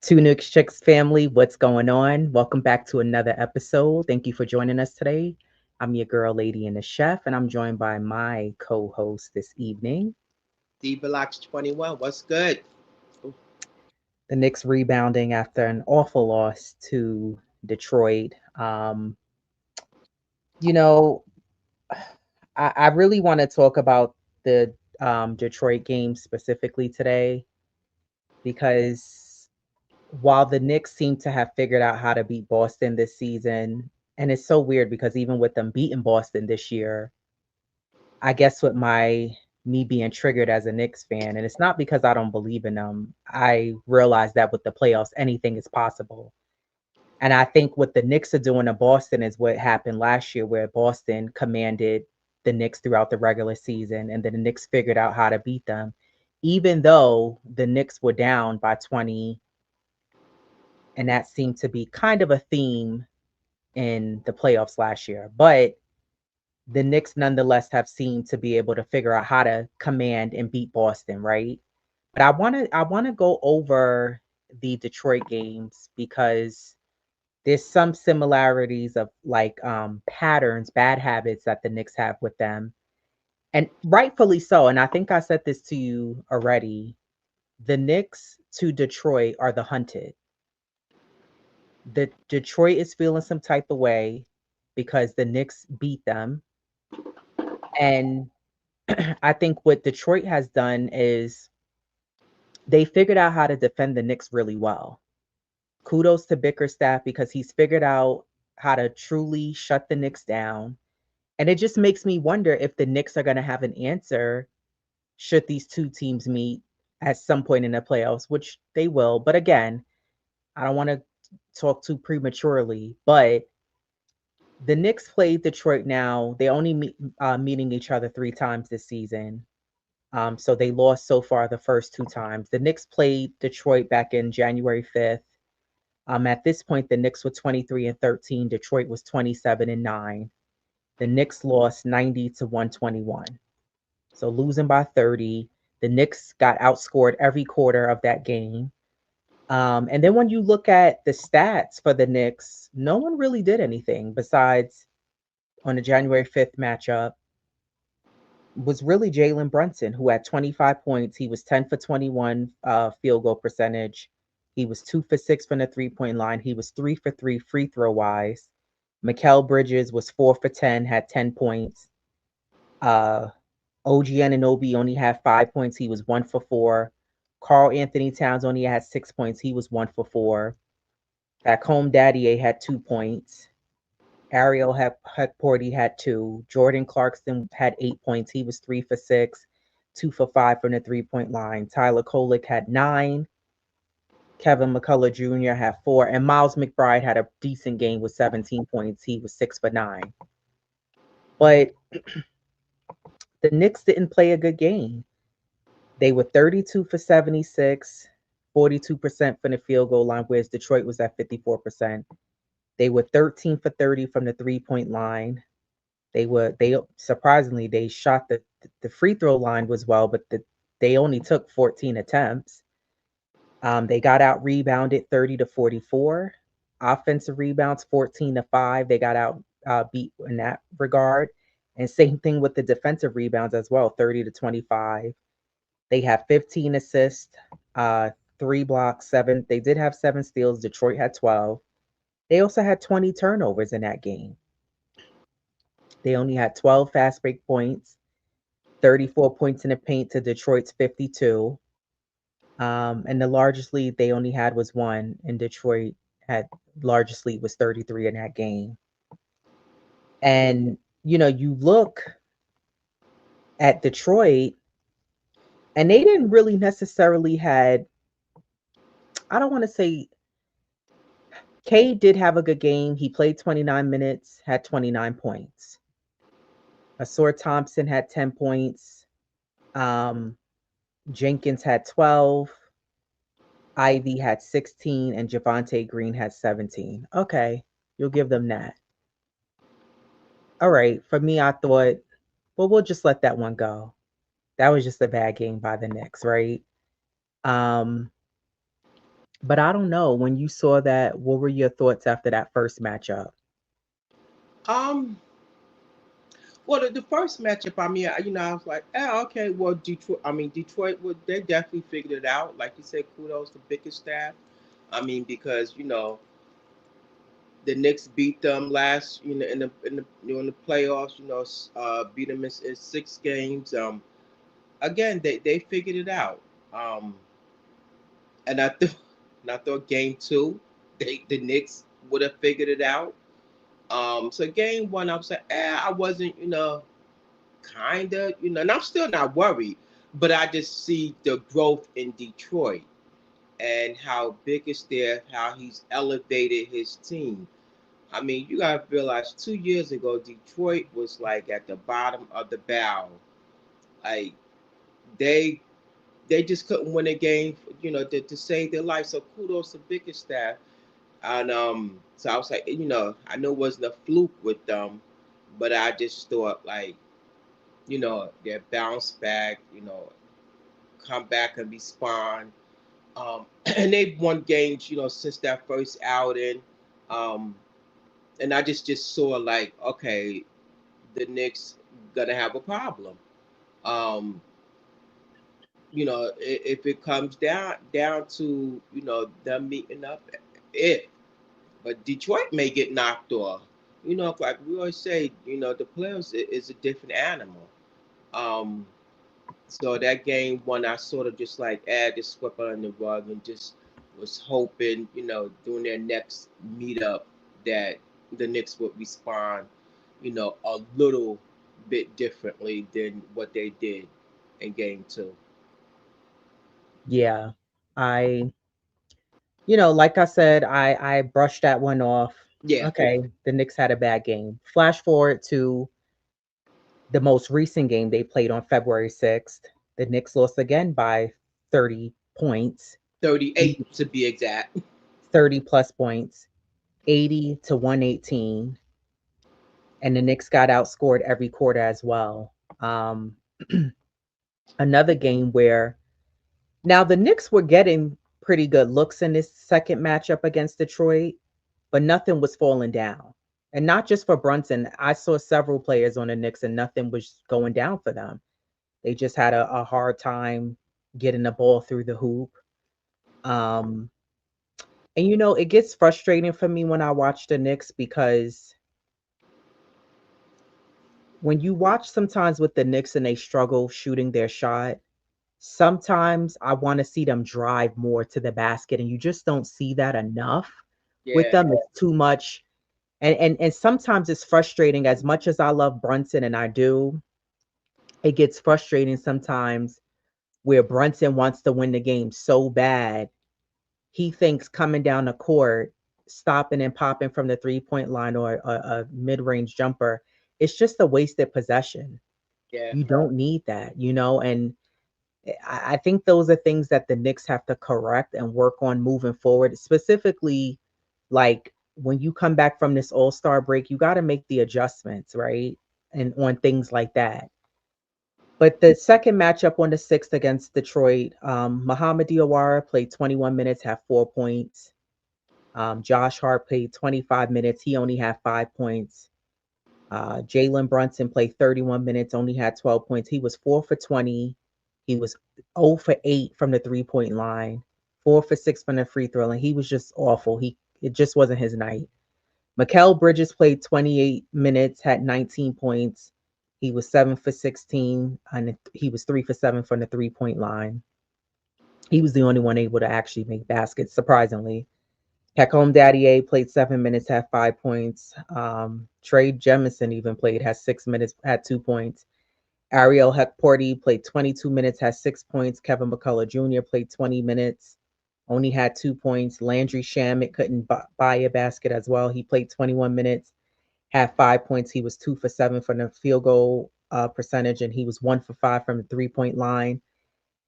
Two Knicks Chicks family, what's going on? Welcome back to another episode. Thank you for joining us today. I'm your girl, Lady, and the Chef, and I'm joined by my co host this evening. D Block's 21. What's good? The Knicks rebounding after an awful loss to Detroit. You know, I really want to talk about the Detroit game specifically today because while the Knicks seem to have figured out how to beat Boston this season, and it's so weird because even with them beating Boston this year, I guess with me being triggered as a Knicks fan, and it's not because I don't believe in them. I realize that with the playoffs, anything is possible. And I think what the Knicks are doing to Boston is what happened last year, where Boston commanded the Knicks throughout the regular season, and then the Knicks figured out how to beat them, even though the Knicks were down by 20, and that seemed to be kind of a theme in the playoffs last year. But the Knicks nonetheless have seemed to be able to figure out how to command and beat Boston, right? But I want to go over the Detroit games because there's some similarities of like patterns, bad habits that the Knicks have with them. And rightfully so. And I think I said this to you already. The Knicks to Detroit are the hunted. The Detroit is feeling some type of way because the Knicks beat them. And I think what Detroit has done is they figured out how to defend the Knicks really well. Kudos to Bickerstaff because he's figured out how to truly shut the Knicks down. And it just makes me wonder if the Knicks are going to have an answer should these two teams meet at some point in the playoffs, which they will. But again, I don't want to talk too prematurely, but the Knicks played Detroit now. They only meeting each other three times this season. So they lost so far the first two times. The Knicks played Detroit back in January 5th. At this point, the Knicks were 23 and 13. Detroit was 27 and 9. The Knicks lost 90 to 121. So losing by 30. The Knicks got outscored every quarter of that game. And then when you look at the stats for the Knicks, no one really did anything besides on the January 5th matchup was really Jalen Brunson, who had 25 points. He was 10 for 21 field goal percentage. He was 2 for 6 from the 3-point line. He was 3 for 3 free throw wise. Mikal Bridges was 4 for 10, had 10 points. OG Anunoby only had 5 points. He was 1 for 4. Carl Anthony Towns only had 6 points. He was 1 for 4. Home Daddy had 2 points. Ariel Hukporti had 2. Jordan Clarkson had 8 points. He was 3 for 6, 2 for 5 from the 3-point line. Tyler Kolek had 9. Kevin McCullough Jr. had 4. And Miles McBride had a decent game with 17 points. He was 6 for 9. But the Knicks didn't play a good game. They were 32 for 76, 42% from the field goal line, whereas Detroit was at 54%. They were 13 for 30 from the 3-point line. They surprisingly they shot the free throw line was well, but they only took 14 attempts. They got out rebounded 30 to 44. Offensive rebounds 14 to 5. They got out beat in that regard. And same thing with the defensive rebounds as well, 30 to 25. They have 15 assists, 3 blocks, 7. They did have 7 steals. Detroit had 12. They also had 20 turnovers in that game. They only had 12 fast break points, 34 points in the paint to Detroit's 52. And the largest lead they only had was one, and Detroit had largest lead was 33 in that game. And you look at Detroit, and they didn't really necessarily had. I don't want to say Cade did have a good game. He played 29 minutes, had 29 points. Asor Thompson had 10 points. Um, Jenkins had 12. Ivy had 16, and Javante Green had 17. Okay, you'll give them that. All right. For me, I thought, well, we'll just let that one go. That was just a bad game by the Knicks, right? Um, But I don't know. When you saw that, what were your thoughts after that first matchup? Um, well, the first matchup, I mean, I was like, oh, okay, well, Detroit, well, they definitely figured it out. Like you said, kudos to Bickerstaff. I mean, because the Knicks beat them last, in the playoffs. Beat them in 6 games. Again, they figured it out. Um, and and I thought game two, the Knicks would have figured it out. So game one, I was like, I wasn't, kind of, and I'm still not worried, but I just see the growth in Detroit and how big is there, how he's elevated his team. I mean, you gotta realize 2 years ago, Detroit was like at the bottom of the barrel. Like they they just couldn't win a game, to save their life. So kudos to Bickerstaff. And so I was like, I know it wasn't a fluke with them, but I just thought like, they bounce back, come back and respond. And they've won games, since that first outing. Um, and I just saw like, okay, the Knicks gonna have a problem. Um, if it comes down to them meeting up, if but Detroit may get knocked off. Like we always say, the playoffs is a different animal. Um, so that game one, I sort of just like just swept under the rug and just was hoping, during their next meetup that the Knicks would respond, a little bit differently than what they did in game two. Yeah. I, like I said, I brushed that one off. Yeah, Okay, the Knicks had a bad game. Flash forward to the most recent game they played on February 6th. The Knicks lost again by 30 points, 38 to be exact. 30 plus points, 80 to 118. And the Knicks got outscored every quarter as well. Um, Another game where now the Knicks were getting pretty good looks in this second matchup against Detroit, but nothing was falling down. And not just for Brunson. I saw several players on the Knicks and nothing was going down for them. They just had a hard time getting the ball through the hoop. Um, and it gets frustrating for me when I watch the Knicks because when you watch sometimes with the Knicks and they struggle shooting their shot, sometimes I want to see them drive more to the basket, and you just don't see that enough with Yeah, them. It's too much. And sometimes it's frustrating as much as I love Brunson and I do, it gets frustrating sometimes where Brunson wants to win the game so bad. He thinks coming down the court, stopping and popping from the 3-point line or a mid-range jumper, it's just a wasted possession. yeah, You don't need that. And I think those are things that the Knicks have to correct and work on moving forward. Specifically, like when you come back from this All Star break, you got to make the adjustments, right? And on things like that. But the second matchup on the 6th against Detroit, Muhammad Diawara played 21 minutes, had 4 points. Josh Hart played 25 minutes. He only had 5 points. Jalen Brunson played 31 minutes, only had 12 points. He was 4 for 20. He was 0 for 8 from the 3-point line, 4 for 6 from the free throw, and he was just awful. It just wasn't his night. Mikal Bridges played 28 minutes, had 19 points. He was 7 for 16, and he was 3 for 7 from the 3-point line. He was the only one able to actually make baskets, surprisingly. Hakeem Daddier played 7 minutes, had 5 points. Trey Jemison even played, had 6 minutes, had 2 points. Ariel Hekporty played 22 minutes, had 6 points. Kevin McCullough Jr. played 20 minutes, only had 2 points. Landry Shamet couldn't buy a basket as well. He played 21 minutes, had 5 points. He was 2 for 7 from the field goal percentage, and he was 1 for 5 from the 3-point line.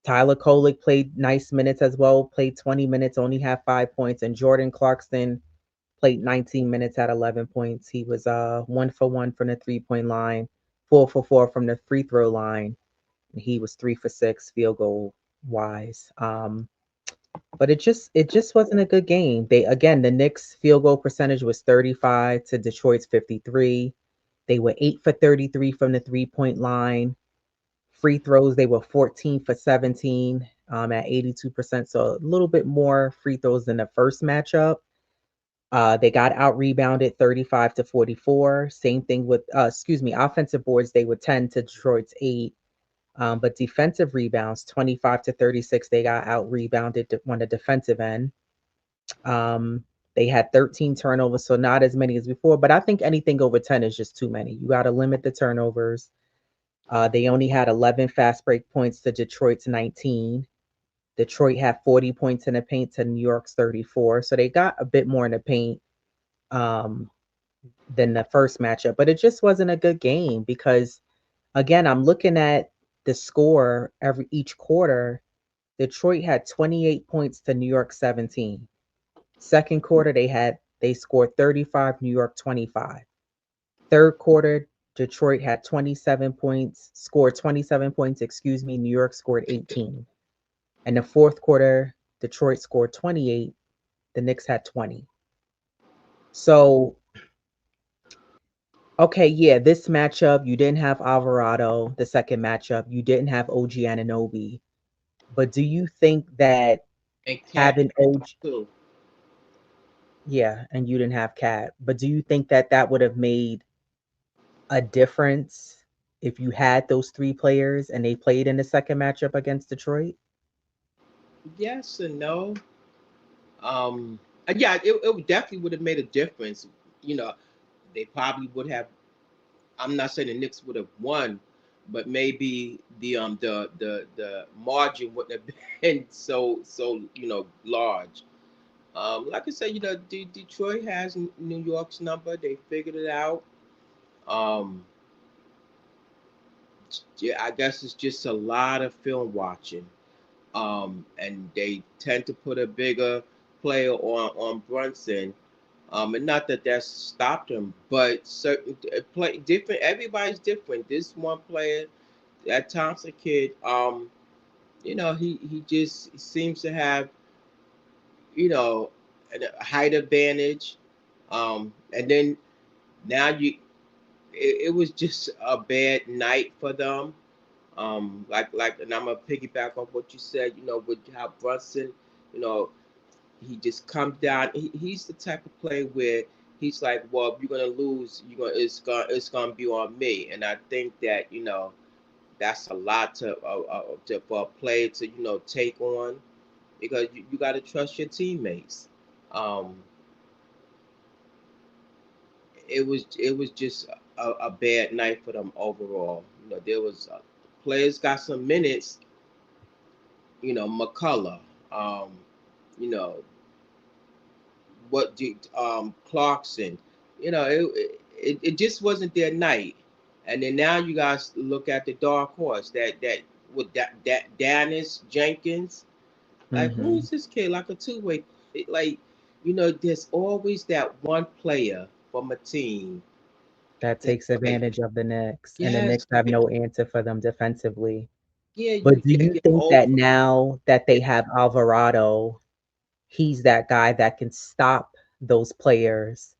Tyler Kolek played nice minutes as well, played 20 minutes, only had 5 points. And Jordan Clarkson played 19 minutes at 11 points. He was 1 for 1 from the 3-point line, 4 for 4 from the free throw line. And he was 3 for 6 field goal wise. But it just wasn't a good game. The Knicks field goal percentage was 35 to Detroit's 53. They were 8 for 33 from the 3-point line. Free throws, they were 14 for 17 at 82%. So a little bit more free throws than the first matchup. They got out rebounded 35 to 44. Same thing with, offensive boards, they were 10 to Detroit's 8. But defensive rebounds, 25 to 36, they got out rebounded on the defensive end. Um, they had 13 turnovers, so not as many as before. But I think anything over 10 is just too many. You got to limit the turnovers. They only had 11 fast break points to Detroit's 19. Detroit had 40 points in the paint to New York's 34. So they got a bit more in the paint um, than the first matchup. But it just wasn't a good game because, again, I'm looking at the score every each quarter. Detroit had 28 points to New York 17. Second quarter, they scored 35, New York 25. Third quarter, Detroit had 27 points, scored 27 points, New York scored 18. And the fourth quarter, Detroit scored 28, the Knicks had 20. So, okay, yeah, this matchup, you didn't have Alvarado, the second matchup, you didn't have OG Ananobi. But do you think that And Cat having OG, too. yeah, and you didn't have Cat, but do you think that that would have made a difference if you had those three players and they played in the second matchup against Detroit? Yes and no. Um, yeah, it definitely would have made a difference. You know, they probably would have. I'm not saying the Knicks would have won, but maybe the margin wouldn't have been so large. Like I said, Detroit has New York's number. They figured it out. Um, yeah, I guess it's just a lot of film watching. And they tend to put a bigger player on Brunson. And not that that's stopped him, but certain play different. Everybody's different. This one player, that Thompson kid, he just seems to have you know a height advantage. And then now it was just a bad night for them. And I'm gonna piggyback on what you said. With how Brunson, you know, he just comes down. He's the type of player where he's like, well, if you're gonna lose, it's gonna be on me. And I think that that's a lot for a player to take on because you got to trust your teammates. Um, it was just a bad night for them overall. There was players got some minutes. McCullough. Um, you know, what did Clarkson? It just wasn't their night. And then now you guys look at the dark horse that with that Dennis Jenkins. Like who Hmm. is this kid? Like a two-way. Like there's always that one player from a team. That That's takes like advantage of the Knicks, and the yes, Knicks have like no answer for them defensively. yeah, But do you you get think over that now that they it. have Alvarado, he's that guy that can stop those players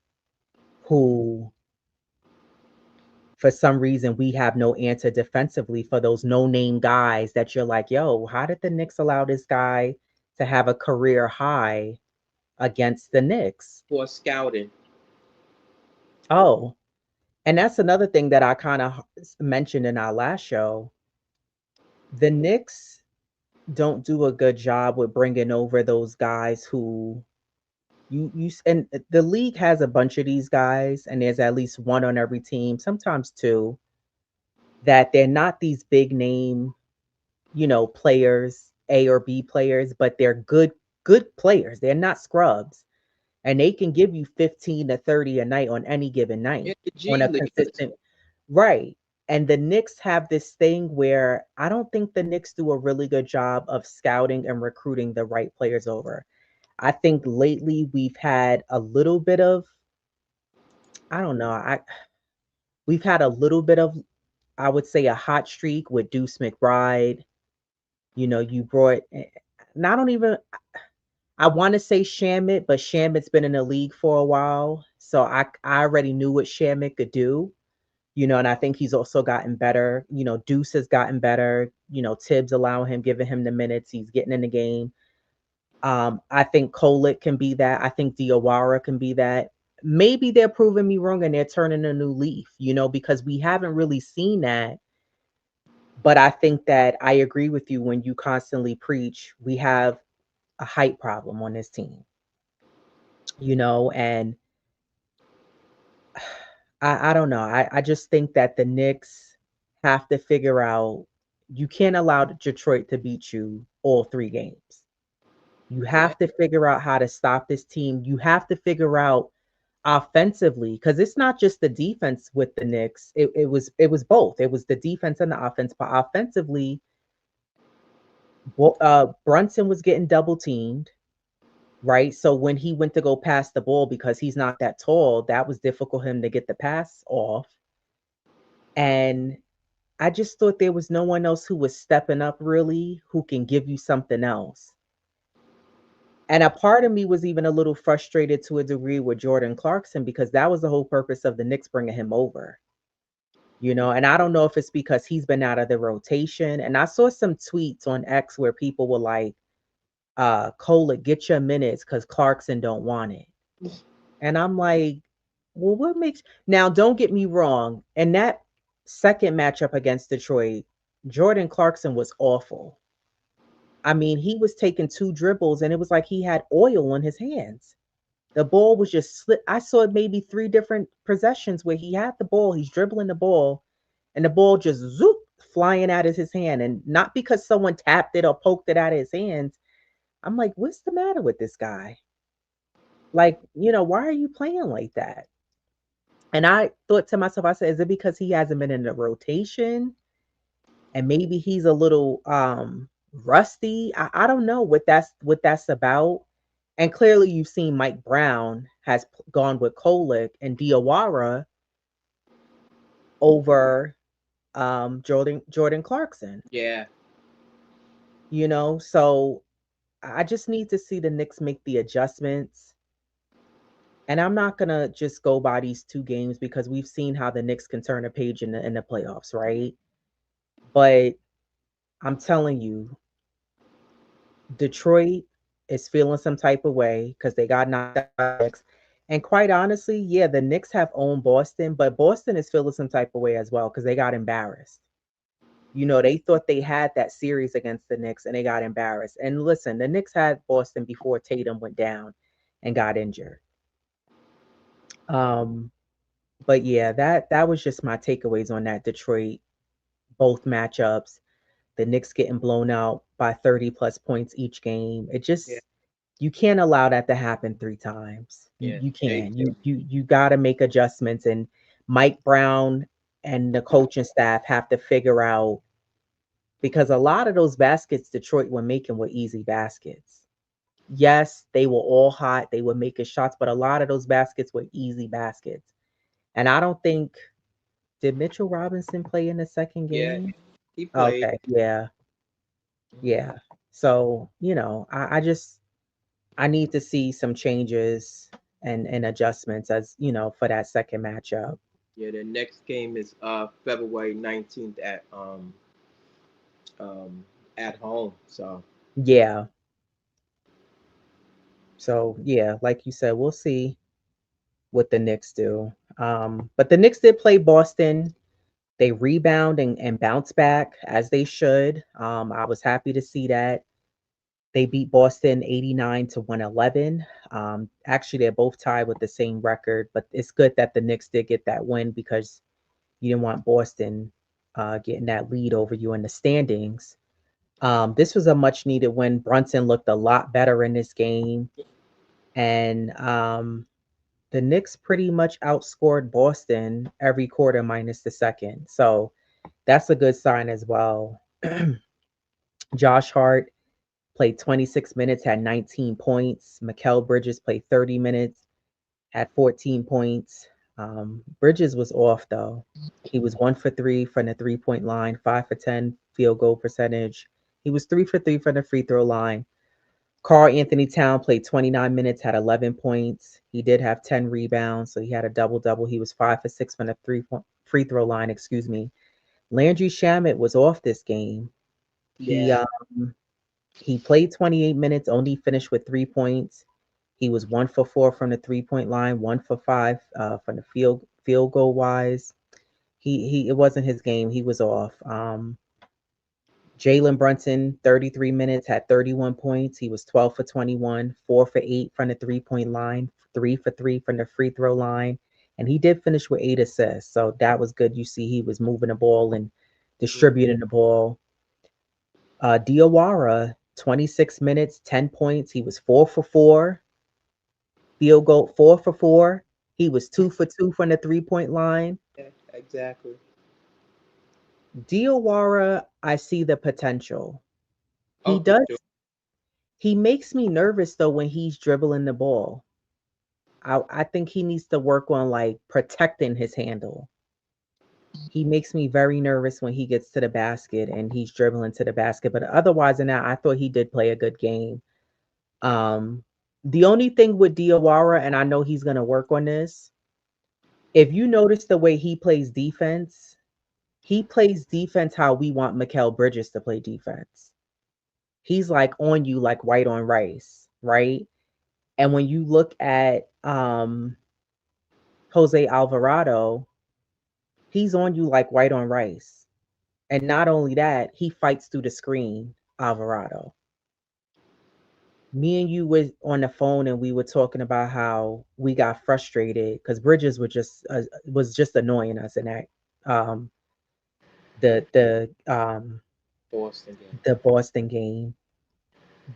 who, for some reason, we have no answer defensively for those no-name guys that you're like, yo, how did the Knicks allow this guy to have a career high against the Knicks? For scouting. Oh, and that's another thing that I kind of mentioned in our last show. The Knicks don't do a good job with bringing over those guys who and the league has a bunch of these guys, and there's at least one on every team, sometimes two, that they're not these big name, players, A or B players, but they're good players. They're not scrubs, and they can give you 15 to 30 a night on any given In night the on G a League. consistent. Right. And the Knicks have this thing where I don't think the Knicks do a really good job of scouting and recruiting the right players over. I think lately we've had a little bit of, I don't know, we've had a little bit of, I would say, a hot streak with Deuce McBride. You brought, and I don't even. I want to say Shamit, but Shamit's been in the league for a while, so I already knew what Shamit could do. And I think he's also gotten better. Deuce has gotten better. Tibbs allowing him, giving him the minutes. He's getting in the game. I think Kolick can be that. I think Diawara can be that. Maybe they're proving me wrong and they're turning a new leaf, because we haven't really seen that. But I think that I agree with you when you constantly preach we have a height problem on this team, and I don't know. I just think that the Knicks have to figure out you can't allow Detroit to beat you all 3 games. You Yeah, have to figure out how to stop this team. You have to figure out offensively because it's not just the defense with the Knicks. It was both. It was the defense and the offense. But offensively, Brunson was getting double teamed, right? So when he went to go pass the ball because he's not that tall, that was difficult for him to get the pass off. And I just thought there was no one else who was stepping up really who can give you something else. And a part of me was even a little frustrated to a degree with Jordan Clarkson because that was the whole purpose of the Knicks bringing him over. And I don't know if it's because he's been out of the rotation. And I saw some tweets on X where people were like, Cola, get your minutes because Clarkson don't want it. And I'm like, well, what makes now don't get me wrong. And that second matchup against Detroit, Jordan Clarkson was awful. I mean, he was taking 2 dribbles and it was like he had oil on his hands. The ball was just slip. I saw maybe 3 different possessions where he had the ball, he's dribbling the ball, and the ball just zoop flying out of his hand. And not because someone tapped it or poked it out of his hands. I'm like, what's the matter with this guy? Like, why are you playing like that? And I thought to myself, I said, is it because he hasn't been in the rotation? And maybe he's a little rusty. I don't know what that's about. And clearly you've seen Mike Brown has gone with Kolick and Diawara over Jordan Clarkson. yeah, So I just need to see the Knicks make the adjustments. And I'm not gonna just go by these 2 games because we've seen how the Knicks can turn a page in the playoffs, right? But I'm telling you, Detroit is feeling some type of way because they got knocked out by the Knicks. And quite honestly, yeah, the Knicks have owned Boston, but Boston is feeling some type of way as well because they got embarrassed. They thought they had that series against the Knicks and they got embarrassed. And listen, the Knicks had Boston before Tatum went down and got injured. Um, but yeah, that was just my takeaways on that Detroit both matchups. The Knicks getting blown out by 30 plus points each game. It yeah, just you can't allow that to happen 3 times. You yeah. you They, can. You got to make adjustments and Mike Brown and the coaching staff have to figure out because a lot of those baskets Detroit were making were easy baskets. Yes, they were all hot. They were making shots, but a lot of those baskets were easy baskets. And I don't think did Mitchell Robinson play in the second yeah, game? he played. Okay, yeah, Mhm. yeah. So, I just I need to see some changes and adjustments for that second matchup. Yeah, the next game is February 19th at home. So Yeah. So yeah, like you said, we'll see what the Knicks do. But the Knicks did play Boston. They rebound and bounce back as they should. I was happy to see that. They beat Boston 89 to 111. Actually, they're both tied with the same record, but it's good that the Knicks did get that win because you didn't want Boston getting that lead over you in the standings. This was a much needed win. Brunson looked a lot better in this game. And the Knicks pretty much outscored Boston every quarter minus the second. So that's a good sign as well. Josh Hart played 26 minutes, had 19 points. Mikal Bridges played 30 minutes, had 14 points. Bridges was off though. He was 1 for 3 from the 3 point line, 5 for 10 field goal percentage. He was 3 for 3 from the free throw line. Carl Anthony Town played 29 minutes, had 11 points. He did have 10 rebounds, so he had a double double. He was 5 for 6 from the free throw line. Excuse me. Landry Shamet was off this game. He Yeah. he played 28 minutes, only finished with 3 points. He was 1 for 4 from the 3 point line, 1 for 5 from the field goal wise. He it wasn't his game. He was off. Jalen Brunson, 33 minutes, had 31 points. He was 12 for 21, 4 for 8 from the 3 point line, 3 for 3 from the free throw line. And he did finish with 8 assists. So that was good. You see, he was moving the ball and distributing the ball. Diawara, 26 minutes, 10 points. He was 4 for 4, field goal, 4 for 4. He was 2 for 2 from the 3 point line. Yeah, exactly. Diawara, I see the potential. He Oh, for does. sure. He makes me nervous though when he's dribbling the ball. I think he needs to work on like protecting his handle. He makes me very nervous when he gets to the basket and he's dribbling to the basket. But otherwise than that, I thought he did play a good game. Um, the only thing with Diawara, and I know he's gonna work on this, if you notice the way he plays defense how we want Mikal Bridges to play defense. He's like on you like white on rice, right? And when you look at Jose Alvarado, he's on you like white on rice. And not only that, he fights through the screen, Alvarado. Me and you was on the phone and we were talking about how we got frustrated because Bridges was just annoying us in that um the the um Boston game. the Boston game.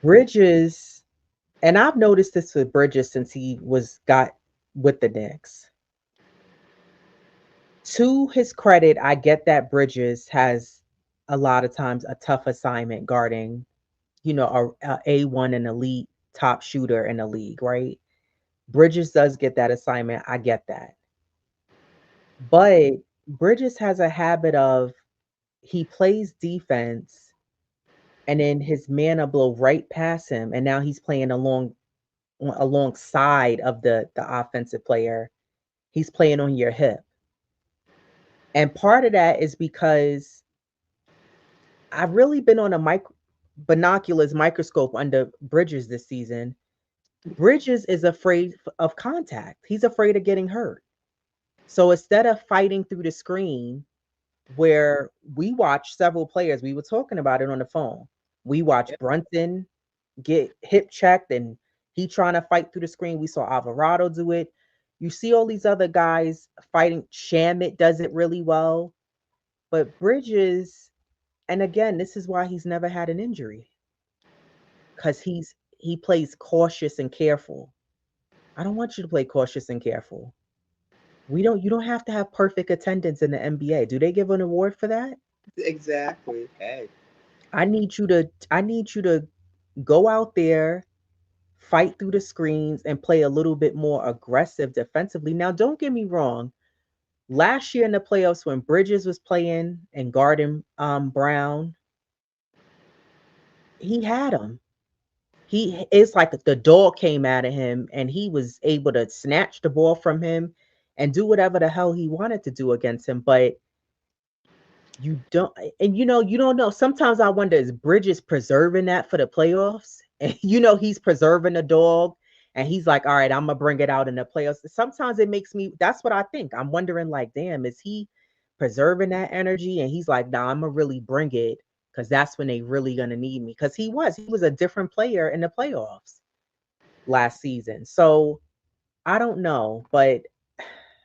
Bridges, and I've noticed this with Bridges since he was got with the Knicks. To his credit, I get that Bridges has a lot of times a tough assignment guarding, A1 an elite top shooter in the league, right? Bridges does get that assignment. I get that. But Bridges has a habit of he plays defense and then his man will blow right past him and now he's playing alongside of the offensive player. He's playing on your hip. And part of that is because I've really been on a binoculars microscope under Bridges this season. Bridges is afraid of contact. He's afraid of getting hurt. So instead of fighting through the screen, where we watched several players, we were talking about it on the phone. We Yeah. watched Brunson get hip checked and he trying to fight through the screen. We saw Alvarado do it. You see all these other guys fighting. Shamit does it really well. But Bridges, and again, this is why he's never had an injury. Because he plays cautious and careful. I don't want you to play cautious and careful. You don't have to have perfect attendance in the NBA. Do they give an award for that? Exactly. Hey. I need you to go out there, fight through the screens and play a little bit more aggressive defensively. Now, don't get me wrong. Last year in the playoffs when Bridges was playing and guarding Brown, he had him. It's like the dog came out of him and he was able to snatch the ball from him and do whatever the hell he wanted to do against him. But you don't, and you don't know. Sometimes I wonder is Bridges preserving that for the playoffs? And he's preserving the dog, and he's like, all right, I'm gonna bring it out in the playoffs. Sometimes it makes me. That's what I think. I'm wondering, like, damn, is he preserving that energy? And he's like, nah, I'm gonna really bring it because that's when they really gonna need me. Because he was a different player in the playoffs last season. So I don't know, but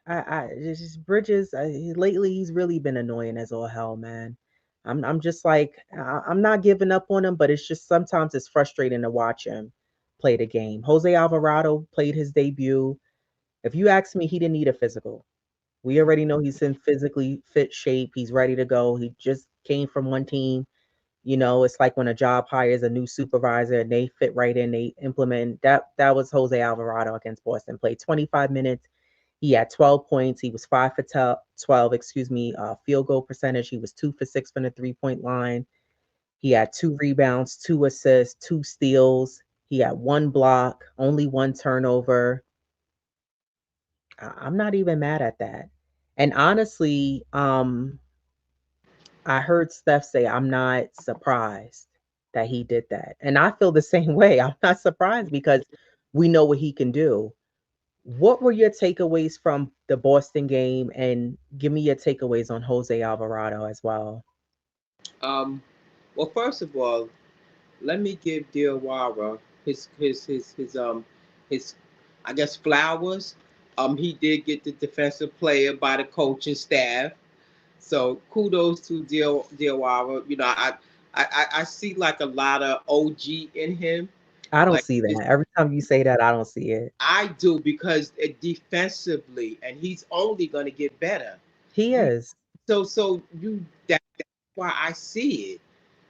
it's just Bridges. Lately, he's really been annoying as all hell, man. I'm just like I'm not giving up on him, but it's just sometimes it's frustrating to watch him play the game. Jose Alvarado played his debut. If you ask me, he didn't need a physical. We already know he's in physically fit shape. He's ready to go. He just came from one team. It's like when a job hires a new supervisor and they fit right in, they implement that. That was Jose Alvarado against Boston. Played 25 minutes. He had 12 points. He was 5 for 12, field goal percentage. He was 2 for 6 from the 3 point line. He had 2 rebounds, 2 assists, 2 steals. He had one block, only one turnover. I'm not even mad at that. And honestly, I heard Steph say, I'm not surprised that he did that. And I feel the same way. I'm not surprised because we know what he can do. What were your takeaways from the Boston game? And give me your takeaways on Jose Alvarado as well. Um, well, first of all, let me give Diawara his I guess flowers. He did get the defensive player by the coaching staff. So kudos to Diawara. I see like a lot of OG in him. I don't Like see this, that. Every time you say that, I don't see it. I do because defensively, and he's only going to get better. He You is. so you that's why I see it.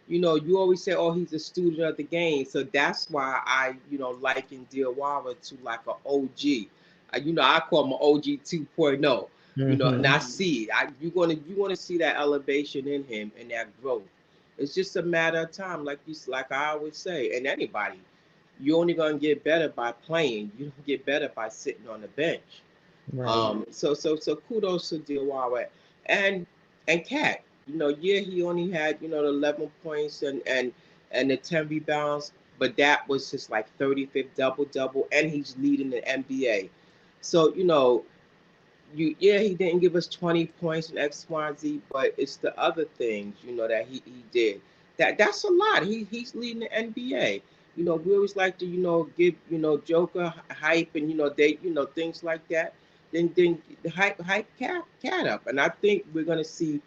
You always say, "Oh, he's a student of the game," so that's why I, liken Diawara to like an OG. I call him an OG 2.0. And Hmm. I see it. You're gonna see that elevation in him and that growth. It's just a matter of time, like I always say, and anybody, you're only gonna get better by playing. You don't get better by sitting on the bench. Right. So kudos to Diawara and Cat. Yeah, he only had the 11 points and the 10 rebounds, but that was just like 35th double double, and he's leading the NBA. So he didn't give us 20 points in X, Y, and Z, but it's the other things that he did. That's a lot. He's leading the NBA. We always like to give Joker hype and they things like that. Then the hype cat up, and I think we're gonna see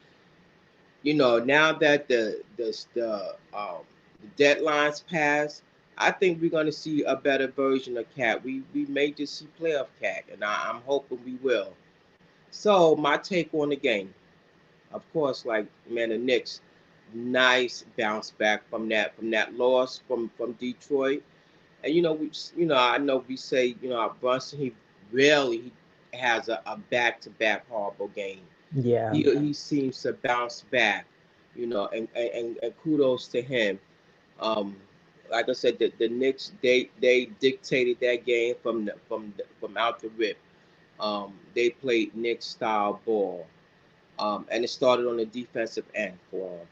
now that the deadlines pass. I think we're gonna see a better version of Cat. We may just see playoff Cat, and I'm hoping we will. So my take on the game, of course, like man, the Knicks, nice bounce back from that loss from Detroit, and I know we say Brunson he rarely he has a back-to-back horrible game. Yeah. He seems to bounce back, and kudos to him. Um, like I said, the Knicks they dictated that game from out the rip. They played Knicks style ball. And it started on the defensive end for them.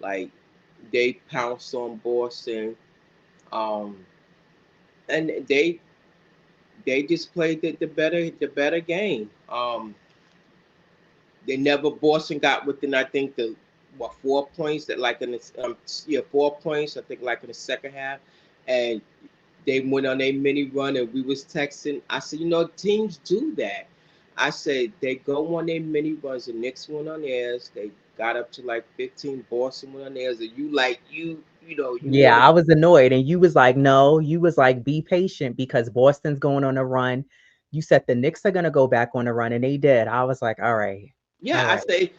Like they pounced on Boston, um, and they just played the better game. They never Boston got within I think the 4 points that like in the 4 points I think like in the second half, and they went on a mini run and we was texting. I said, teams do that. I said they go on their mini runs. The Knicks went on theirs. They got up to like 15. Boston went on theirs. And you Yeah, want to. I was annoyed. And you was like, no, you was like, be patient because Boston's going on a run. You said the Knicks are gonna go back on a run, and they did. I was like, all right, all Yeah, I right. say,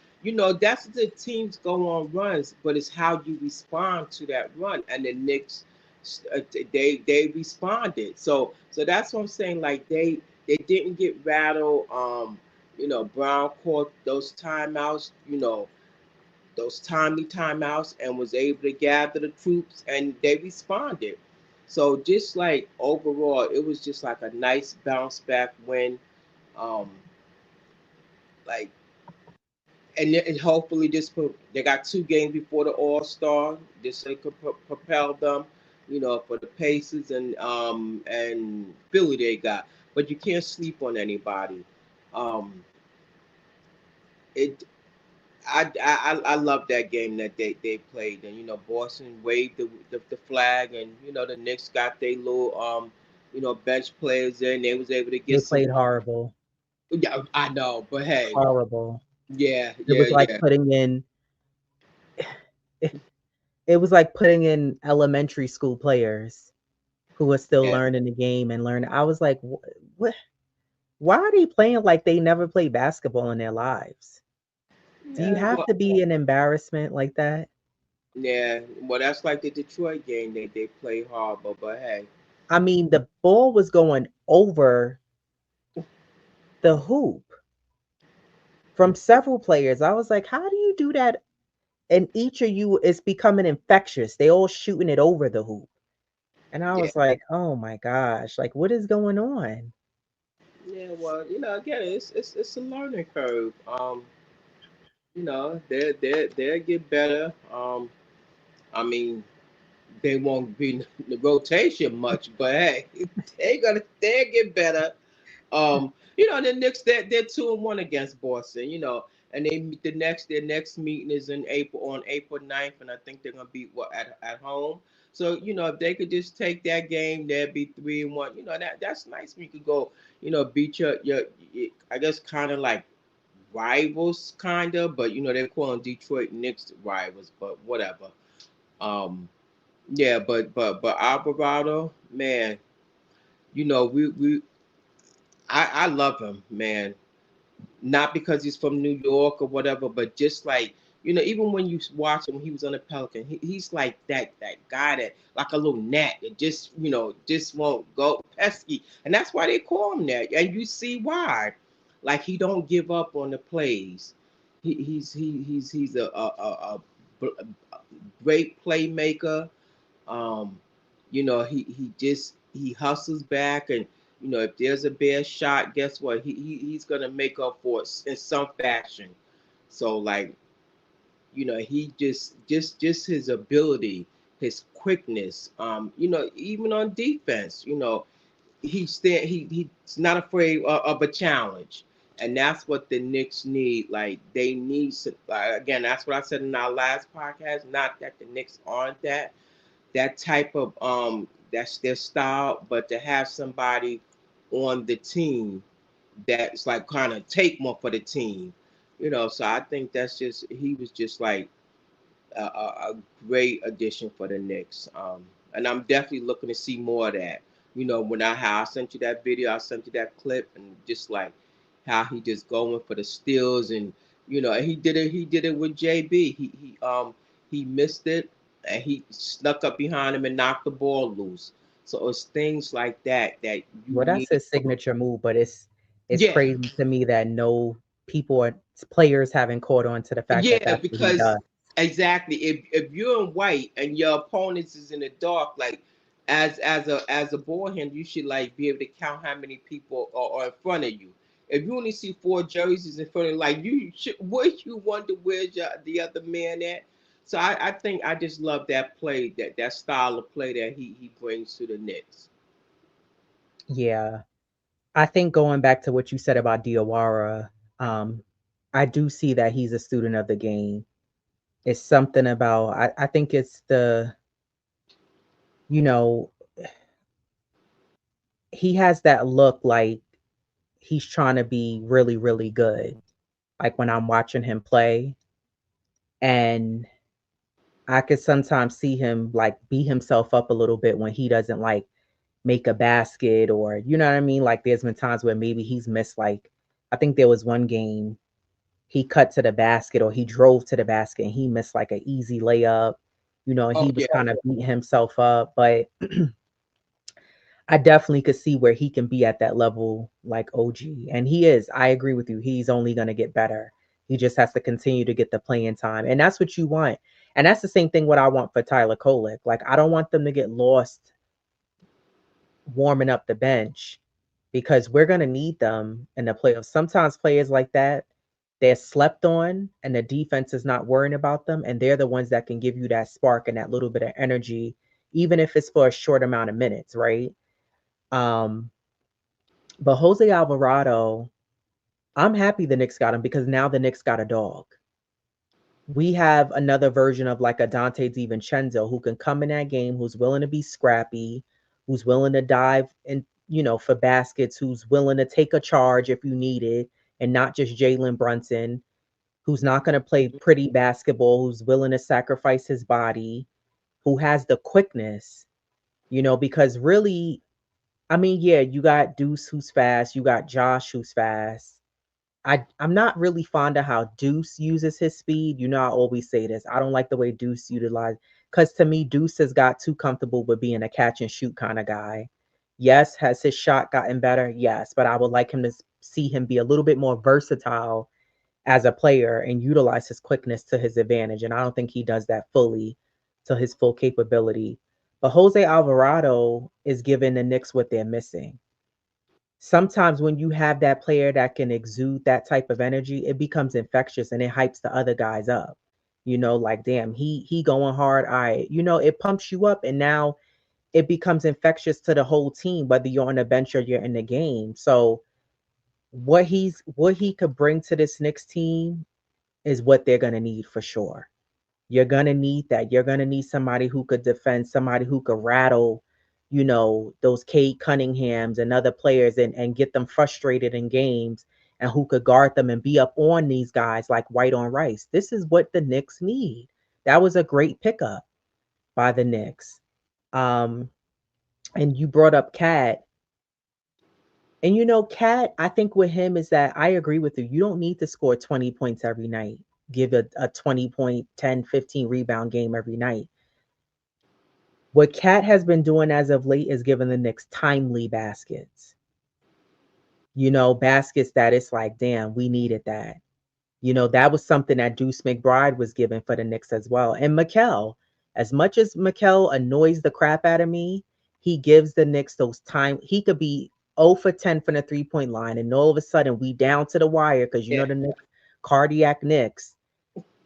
that's the teams go on runs, but it's how you respond to that run. And the Knicks, they responded. So that's what I'm saying. Like they didn't get rattled. Brown caught those timeouts. Those timely timeouts and was able to gather the troops and they responded. So just like overall, it was just like a nice bounce back win. Um, like and hopefully they got 2 games before the All Star. This they could propel them, for the Pacers and Philly they got. But you can't sleep on anybody. Um, it I love that game that they played, and Boston waved the flag, and the Knicks got their little bench players in. They was able to They get some. played horrible, Yeah, I know, but hey, horrible. yeah, It yeah, was like yeah, putting in it was like putting in elementary school players who are still yeah, learning the game and learning. I was like, what? Why are they playing like they never played basketball in their lives? Do you yeah. have Well, to be an embarrassment like that? yeah. Well, that's like the Detroit game. They play hard, but hey, I mean, the ball was going over the hoop from several players. I was like, how do you do that? And each of you is becoming infectious. They all shooting it over the hoop. And I Yeah, was like, oh my gosh, like what is going on? yeah. Well, again, it's a learning curve. They'll get better. I mean, they won't be in the rotation much, but hey, they'll get better. The Knicks they're 2-1 against Boston. And their next meeting is in April on April 9th, and I think they're gonna be at home. So if they could just take that game, they'd be 3-1. That's nice. We could go, beat your I guess kind of like rivals, kind of, but they're calling Detroit Knicks rivals, but whatever. Um, yeah, but Alvarado, man, we I love him, man. Not because he's from New York or whatever, but just like even when you watch him when he was on the Pelican, he's like that guy that like a little gnat that just won't go pesky, and that's why they call him that, and you see why. Like he don't give up on the plays. He's a great playmaker. um, he hustles back, and if there's a bad shot, guess what? He's gonna make up for it in some fashion. So like he just his ability, his quickness. Even on defense, he's not afraid of a challenge. And that's what the Knicks need. Like they need, again, that's what I said in our last podcast. Not that the Knicks aren't that type of that's their style, but to have somebody on the team that's like kind of take more for the team, so I think that's just he was just like a great addition for the Knicks. And I'm definitely looking to see more of that. When I sent you that video, I sent you that clip, and just like how he just going for the steals, and he did it. He did it with JB. He missed it, and he snuck up behind him and knocked the ball loose. So it's things like that you Well, that's need. his signature move, but it's Yeah, crazy to me that no people or players haven't caught on to the fact that yeah, that's what he because does. exactly, if you're in white and your opponents is in the dark, like as a ball handler, you should like be able to count how many people are in front of you. If you only see four jerseys in front of you, like you should, would you wonder where's the other man at? So I think I just love that play, that style of play that he brings to the Knicks. Yeah. I think going back to what you said about Diawara, um, I do see that he's a student of the game. It's something about I think it's you know, he has that look like he's trying to be really, really good. Like when I'm watching him play, and I could sometimes see him like beat himself up a little bit when he doesn't like make a basket, or you know what I mean? Like there's been times where maybe he's missed like I think there was one game he cut to the basket or he drove to the basket and he missed like an easy layup. Oh He was yeah, kind of beating himself up, but I definitely could see where he can be at that level like OG. And he is. I agree with you. He's only going to get better. He just has to continue to get the playing time. And that's what you want. And that's the same thing what I want for Tyler Kolek. Like I don't want them to get lost warming up the bench because we're going to need them in the playoffs. Sometimes players like that, they're slept on and the defense is not worrying about them. And they're the ones that can give you that spark and that little bit of energy, even if it's for a short amount of minutes, right? Um, but Jose Alvarado, I'm happy the Knicks got him because now the Knicks got a dog. We have another version of like a Dante DiVincenzo who can come in that game, who's willing to be scrappy, who's willing to dive and for baskets, who's willing to take a charge if you need it, and not just Jalen Brunson, who's not going to play pretty basketball, who's willing to sacrifice his body, who has the quickness, because really, I mean, yeah, you got Deuce who's fast, you got Josh who's fast. I'm not really fond of how Deuce uses his speed. I always say this. I don't like the way Deuce utilized because to me, Deuce has got too comfortable with being a catch and shoot kind of guy. Yes, has his shot gotten better? Yes, but I would like him to see him be a little bit more versatile as a player and utilize his quickness to his advantage. And I don't think he does that fully to his full capability. But Jose Alvarado is giving the Knicks what they're missing. Sometimes when you have that player that can exude that type of energy, it becomes infectious and it hypes the other guys up. Like damn, he going hard. All right, it pumps you up, and now it becomes infectious to the whole team, whether you're on the bench or you're in the game. So what he could bring to this Knicks team is what they're gonna need for sure. You're gonna need that. You're gonna need somebody who could defend, somebody who could rattle, those Cade Cunninghams and other players and get them frustrated in games and who could guard them and be up on these guys like white on rice. This is what the Knicks need. That was a great pickup by the Knicks. Um, and you brought up Cat. And Cat, I think with him is that I agree with you. You don't need to score 20 points every night. Give a 20 point, 10, 15 rebound game every night. What Cat has been doing as of late is giving the Knicks timely baskets. Baskets that it's like, damn, we needed that. That was something that Deuce McBride was given for the Knicks as well. And Mikal, as much as Mikal annoys the crap out of me, he gives the Knicks those time. He could be 0 for 10 from the 3-point line, and all of a sudden we down to the wire because Yeah. the Knicks, cardiac Knicks,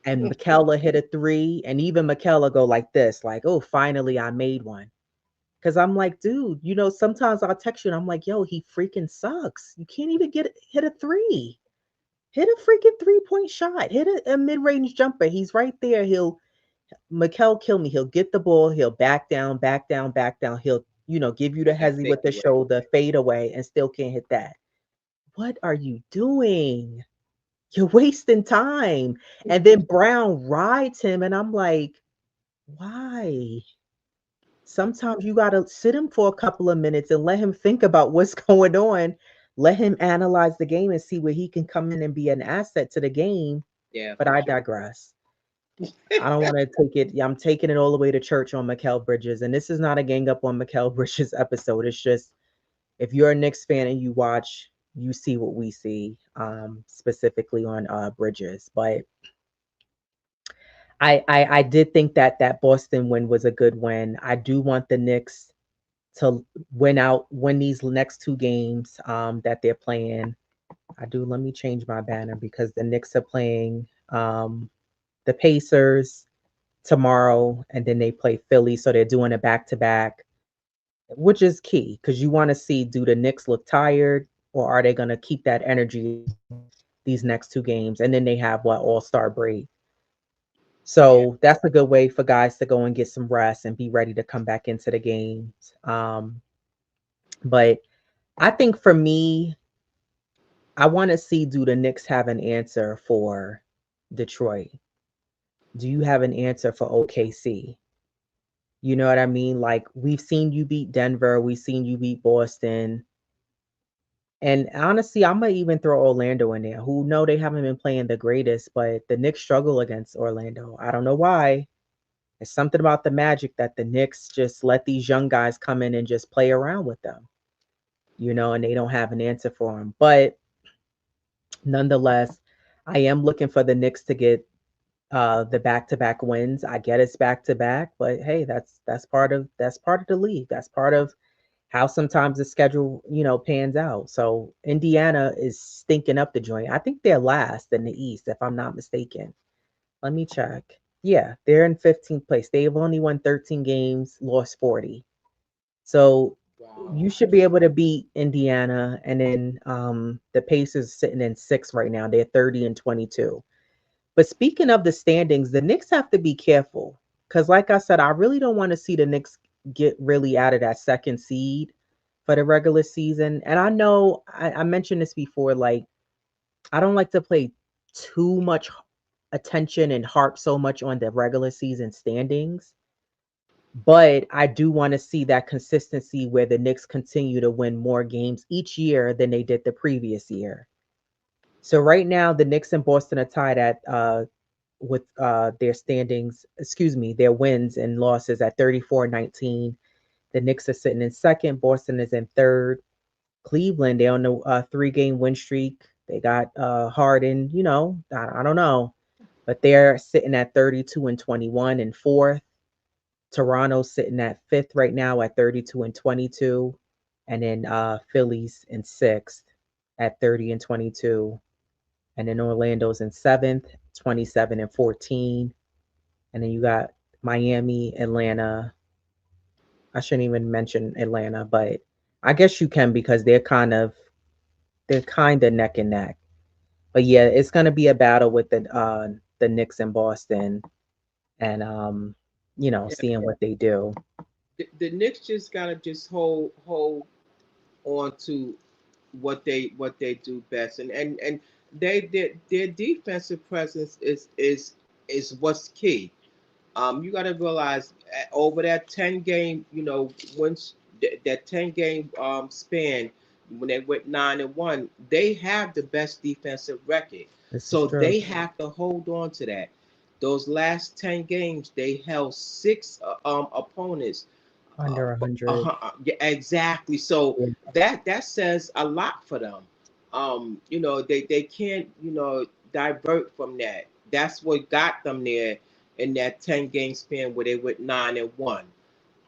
and Mikal hit a three, and even Mikal go like this, like, oh, finally I made one. Because I'm like, dude, sometimes I'll text you and I'm like, yo, he freaking sucks. You can't even hit a three. Hit a freaking 3-point shot. Hit a mid-range jumper. He's right there. Mikal kill me. He'll get the ball. He'll back down, back down, back down. He'll, give you the That hezzy fade with the away. shoulder, fade away, and still can't hit that. What are you doing? You're wasting time. And then Brown rides him, and I'm like, why? Sometimes you got to sit him for a couple of minutes and let him think about what's going on. Let him analyze the game and see where he can come in and be an asset to the game. Yeah, But for I sure. digress. I don't want to take it. Yeah, I'm taking it all the way to church on Mikal Bridges. And this is not a gang up on Mikal Bridges episode. It's just if you're a Knicks fan and you watch, you see what we see, specifically on Bridges. But I did think that Boston win was a good win. I do want the Knicks to win these next two games that they're playing. I do. Let me change my banner because the Knicks are playing the Pacers tomorrow, and then they play Philly, so they're doing a back to back, which is key because you want to see, do the Knicks look tired or are they going to keep that energy these next two games, and then they have what, All-Star break. Yeah. So that's a good way for guys to go and get some rest and be ready to come back into the games. But I think for me, I want to see, do the Knicks have an answer for Detroit? Do you have an answer for OKC? You know what I mean? Like, we've seen you beat Denver, we've seen you beat Boston. And honestly, I'm gonna even throw Orlando in there, who know they haven't been playing the greatest, but the Knicks struggle against Orlando. I don't know why. It's something about the Magic that the Knicks just let these young guys come in and just play around with them, and they don't have an answer for them. But nonetheless, I am looking for the Knicks to get the back-to-back wins. I get it's back-to-back, but hey, that's part of the league. That's part of how sometimes the schedule, pans out. So Indiana is stinking up the joint. I think they're last in the East, if I'm not mistaken. Let me check. Yeah, they're in 15th place. They've only won 13 games, lost 40. So Wow. you should be able to beat Indiana. And then the Pacers sitting in sixth right now. They're 30 and 22. But speaking of the standings, the Knicks have to be careful because, like I said, I really don't want to see the Knicks get really out of that second seed for the regular season. And I know I mentioned this before, like, I don't like to play too much attention and harp so much on the regular season standings. But I do want to see that consistency where the Knicks continue to win more games each year than they did the previous year. So right now, the Knicks and Boston are tied at with their standings, excuse me, their wins and losses at 34-19. The Knicks are sitting in second. Boston is in third. Cleveland, they're on a 3-game win streak. They got Harden, I don't know, but they're sitting at 32 and 21 in fourth. Toronto's sitting at fifth right now at 32 and 22. And then Philly's in sixth at 30 and 22. And then Orlando's in seventh, 27 and 14. And then you got Miami, Atlanta. I shouldn't even mention Atlanta, but I guess you can because they're kind of neck and neck. But yeah, it's gonna be a battle with the Knicks in Boston, and Yeah, seeing what they do. the Knicks just gotta just hold on to what they do best, and their defensive presence is what's key. You got to realize over that 10 game, once that 10 game span, when they went 9-1, they have the best defensive record. This is So true. they have to hold on to that. Those last 10 games, they held six opponents. Under 100. Yeah, exactly. So Yeah, that says a lot for them. They can't divert from that. That's what got them there in that 10 game span where they went 9-1.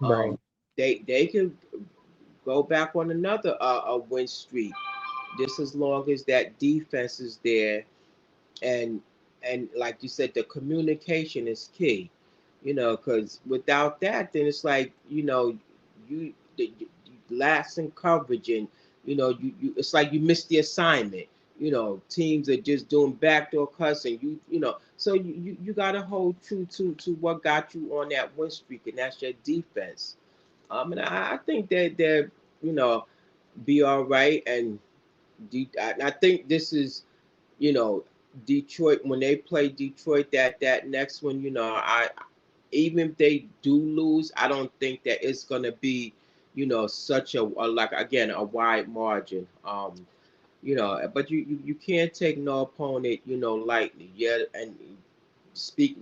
right. They could go back on another a win streak just as long as that defense is there, and like you said, the communication is key. Because without that, then it's like you last in coverage, and it's like you missed the assignment. Teams are just doing backdoor cuts, and so you got to hold true to what got you on that win streak, and that's your defense. And I think that they're you know be all right, and I think this is you know Detroit, when they play Detroit, that next one, I even if they do lose, I don't think that it's gonna be such a like, again, a wide margin. But you can't take no opponent lightly. Yeah, and speak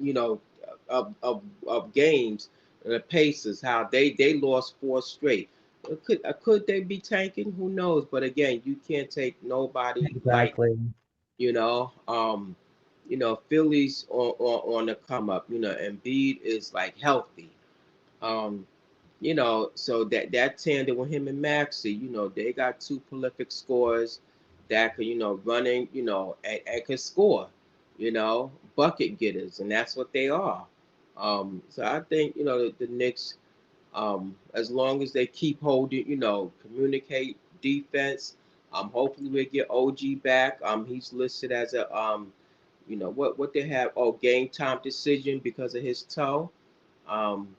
of games, the Pacers, how they lost four straight. Could they be tanking? Who knows? But again, you can't take nobody lightly. Exactly. You know, um, Philly's on the come up. Embiid is like healthy. Um, so that tandem with him and Maxi, they got two prolific scorers that could, running, and could score, bucket getters, and that's what they are. So I think the Knicks, as long as they keep holding, communicate defense. Hopefully we'll get OG back. He's listed as a what they have. Oh, game time decision because of his toe. Um,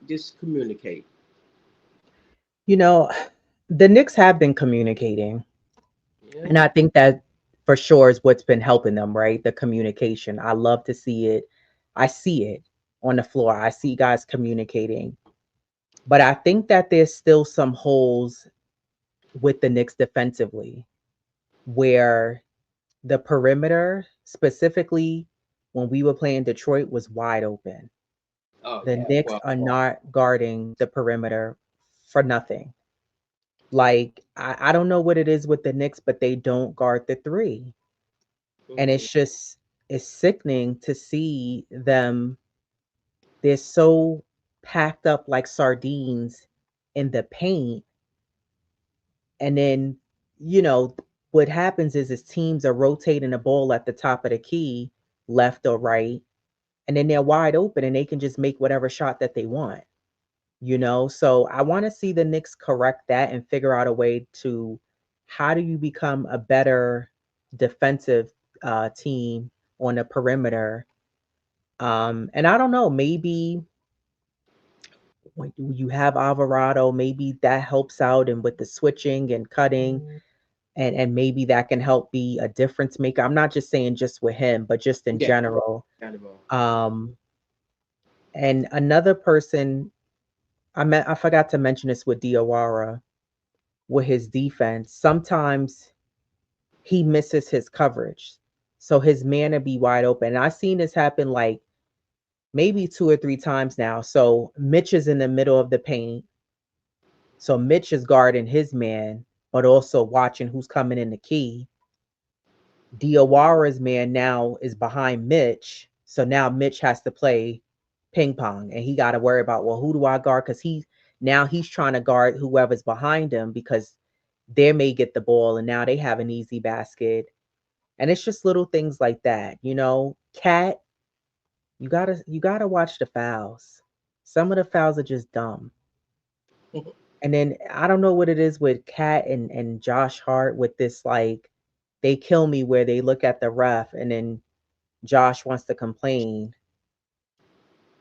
just communicate. You know, the Knicks have been communicating, Yeah, and I think that for sure is what's been helping them, right? The communication. I love to see it. I see it on the floor. I see guys communicating. But I think that there's still some holes with the Knicks defensively where the perimeter, specifically when we were playing Detroit, was wide open. oh The yeah, Knicks well, are not guarding the perimeter for nothing. Like, I don't know what it is with the Knicks, but they don't guard the three. And hmm it's sickening to see them. They're so packed up like sardines in the paint. And then, you know, what happens is teams are rotating the ball at the top of the key, left or right, and then they're wide open and they can just make whatever shot that they want. So I want to see the Knicks correct that and figure out a way to how do you become a better defensive team on the perimeter. And I don't know, maybe when you have Alvarado, maybe that helps out and with the switching and cutting, and maybe that can help be a difference maker. I'm not just saying just with him, but just in yeah, general. animal. Um, and another person I forgot to mention this with Diawara with his defense. Sometimes he misses his coverage. So his man will be wide open. And I've seen this happen like maybe two or three times now. So Mitch is in the middle of the paint. So Mitch is guarding his man, but also watching who's coming in the key. Diawara's man now is behind Mitch. So now Mitch has to play. ping pong, and he got to worry about, well, who do I guard? Because he's trying to guard whoever's behind him because they may get the ball, and now they have an easy basket. And it's just little things like that, Cat, you gotta watch the fouls. Some of the fouls are just dumb. And then I don't know what it is with Cat and Josh Hart with this, like, they kill me where they look at the ref and then Josh wants to complain.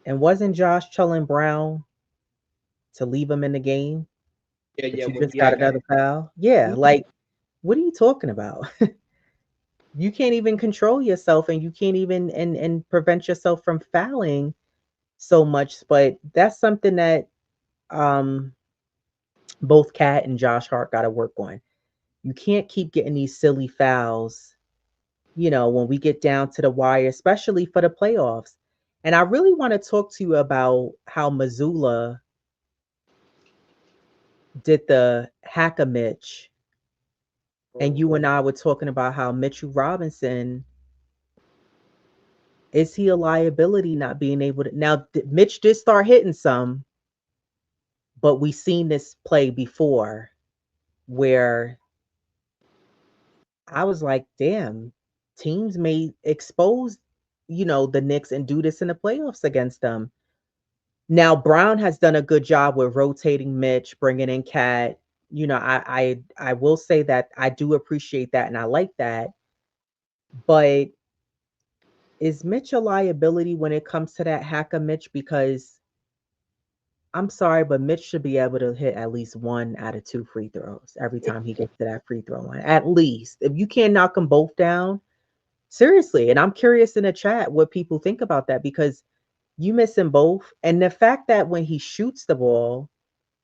And wasn't Josh telling Brown to leave him in the game? Yeah, But yeah. you When just he got had got another foul? Yeah, Mhm. like, what are you talking about? You can't even control yourself, and you can't even and prevent yourself from fouling so much. But that's something that um both Cat and Josh Hart got to work on. You can't keep getting these silly fouls, when we get down to the wire, especially for the playoffs. And I really want to talk to you about how Missoula did the hack a Mitch. And Oh, you and I were talking about how Mitchell Robinson, is he a liability not being able to? Now, Mitch did start hitting some, but we seen this play before where I was like, damn, teams may expose, the Knicks and do this in the playoffs against them. Now, Brown has done a good job with rotating Mitch, bringing in Cat. I will say that I do appreciate that and I like that. But is Mitch a liability when it comes to that hacker Mitch? Because I'm sorry, but Mitch should be able to hit at least one out of two free throws every time he gets to that free throw line. At least. If you can't knock them both down, seriously. And I'm curious in the chat what people think about that because you miss him both. And the fact that when he shoots the ball,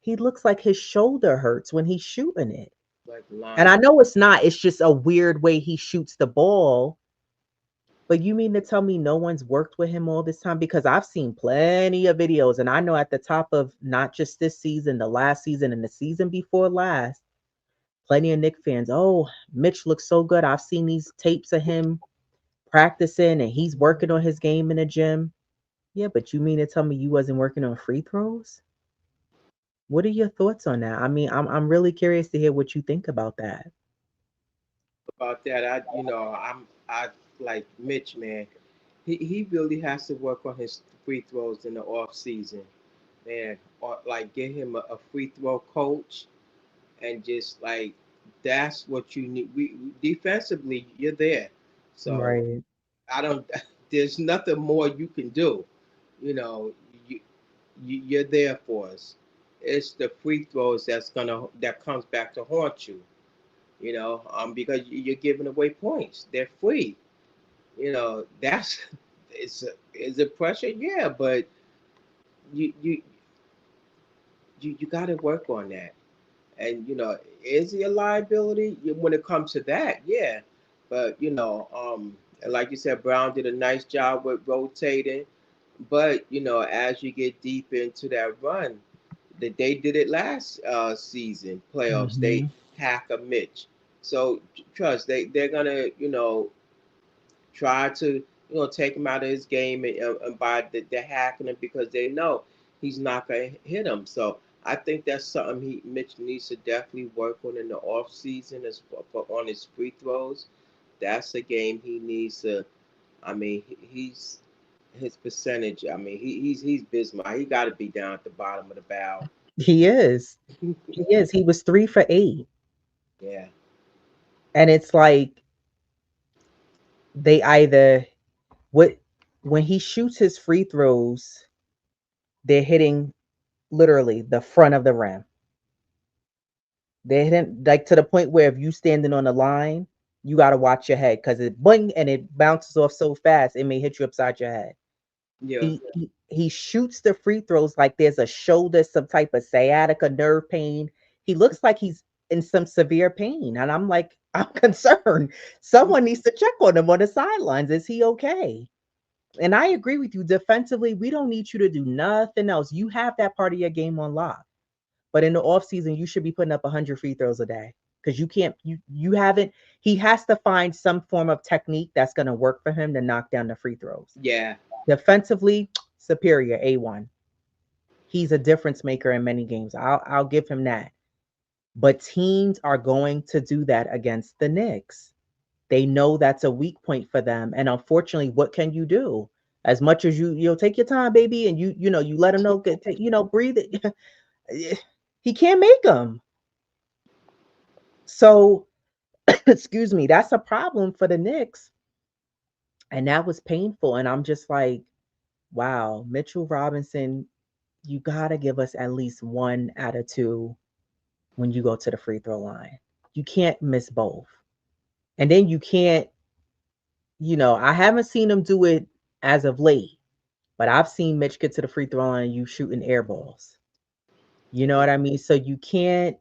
he looks like his shoulder hurts when he's shooting it. like And I lying. know it's not, it's just a weird way he shoots the ball. But you mean to tell me no one's worked with him all this time? Because I've seen plenty of videos, and I know at the top of not just this season, the last season, and the season before last, plenty of Nick fans. Oh, Mitch looks so good. I've seen these tapes of him practicing, and he's working on his game in the gym. Yeah, but you mean to tell me you wasn't working on free throws? What are your thoughts on that? I mean, I'm really curious to hear what you think about that. About that. I like Mitch, man. He really has to work on his free throws in the off season, man. Or like get him a free throw coach and just like that's what you need. Defensively, you're there, so Right. I don't. There's nothing more you can do. You know, you, you're there for us. It's the free throws that comes back to haunt you. Because you're giving away points. They're free. That's is it pressure? Yeah, but you you you got to work on that. And is he a liability when it comes to that? Yeah, but and like you said, Brown did a nice job with rotating. But as you get deep into that run, that they did it last season playoffs. They Hmm. hack a Mitch. So trust they're gonna try to take him out of his game and by the hacking him because they know he's not gonna hit him. So I think that's something Mitch needs to definitely work on in the off season as on his free throws. That's a game he needs to. I mean, he's his percentage. I mean, he's Bismarck. He got to be down at the bottom of the barrel. He is. He is. He was 3 for 8. Yeah, And it's like they either what when he shoots his free throws, they're hitting literally the front of the rim. They're hitting like to the point where if you standing on the line, you gotta watch your head because it bling and it bounces off so fast it may hit you upside your head. yeah, He shoots the free throws like there's a shoulder, some type of sciatica nerve pain. He looks like he's in some severe pain, and I'm like, I'm concerned. Someone needs to check on him on the sidelines. Is he okay? And I agree with you. Defensively, we don't need you to do nothing else. You have that part of your game on lock. But in the offseason, you should be putting up 100 free throws a day because you can't, you haven't, he has to find some form of technique that's going to work for him to knock down the free throws. yeah. Defensively, superior A1. He's a difference maker in many games. I'll give him that. But teams are going to do that against the Knicks. They know that's a weak point for them. And unfortunately, what can you do? As much as you'll take your time, baby, and you let him know, breathe it. He can't make them. So, excuse me, that's a problem for the Knicks. And that was painful. And I'm just like, wow, Mitchell Robinson, you got to give us at least one out of two when you go to the free throw line. You can't miss both. And then you can't, I haven't seen him do it as of late, but I've seen Mitch get to the free throw line and you shooting air balls. You know what I mean? So you can't,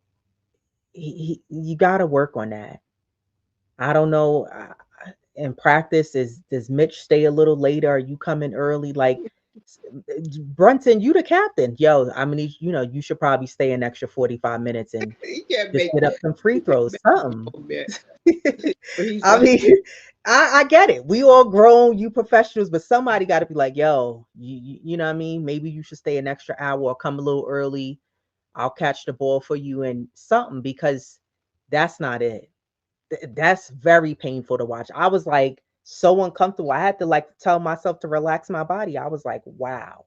you got to work on that. I don't know. In practice, does Mitch stay a little later? Are you coming early? Like Brunson, you the captain. Yo, I mean, you should probably stay an extra 45 minutes and He can't just make hit up some free he can't throws, make something. no man. But he's I like, mean, I get it. We all grown, you professionals, but somebody got to be like, yo, you know what I mean? Maybe you should stay an extra hour or come a little early. I'll catch the ball for you and something because that's not it. That's very painful to watch. I was like so uncomfortable. I had to like tell myself to relax my body. I was like, wow,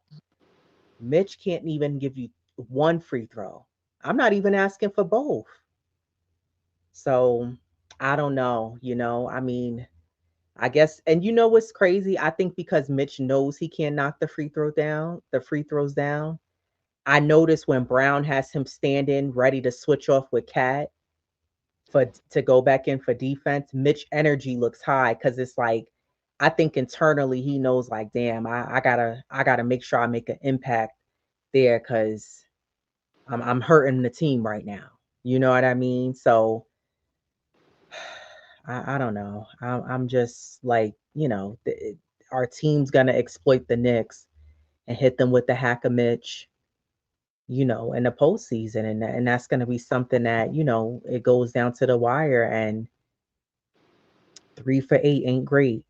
Mitch can't even give you one free throw. I'm not even asking for both. So I don't know, I mean, I guess, and you know what's crazy? I think because Mitch knows he can't knock the free throws down. I noticed when Brown has him standing ready to switch off with Cat for to go back in for defense, Mitch energy looks high because it's like I think internally he knows like, damn, I gotta make sure I make an impact there because I'm hurting the team right now. You know what I mean? So I don't know. I'm just like, our team's gonna exploit the Knicks and hit them with the hack a Mitch, in the postseason, and that's gonna be something that it goes down to the wire. And 3 for 8 ain't great.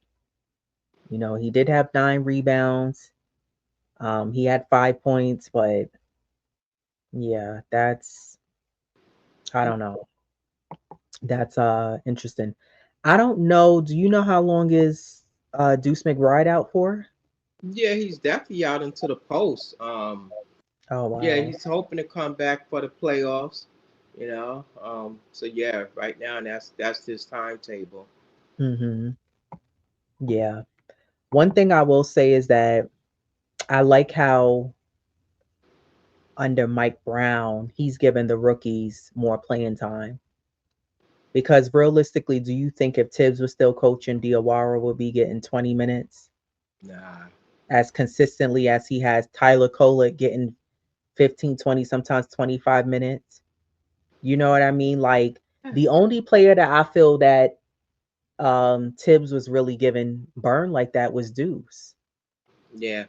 He did have 9 rebounds. He had 5 points, but yeah, I don't know. That's interesting. I don't know. Do you know how long is Deuce McBride out for? yeah, he's definitely out into the post. Oh Yeah, wow. he's hoping to come back for the playoffs. So yeah, right now that's his timetable. Hmm. Yeah. One thing I will say is that I like how under Mike Brown, he's given the rookies more playing time. Because realistically, do you think if Tibbs was still coaching, Diawara would be getting 20 minutes Nah. as consistently as he has Tyler Kolek getting 15, 20, sometimes 25 minutes? You know what I mean? Like the only player that I feel that Tibbs was really giving burn like that was Deuce. Yeah.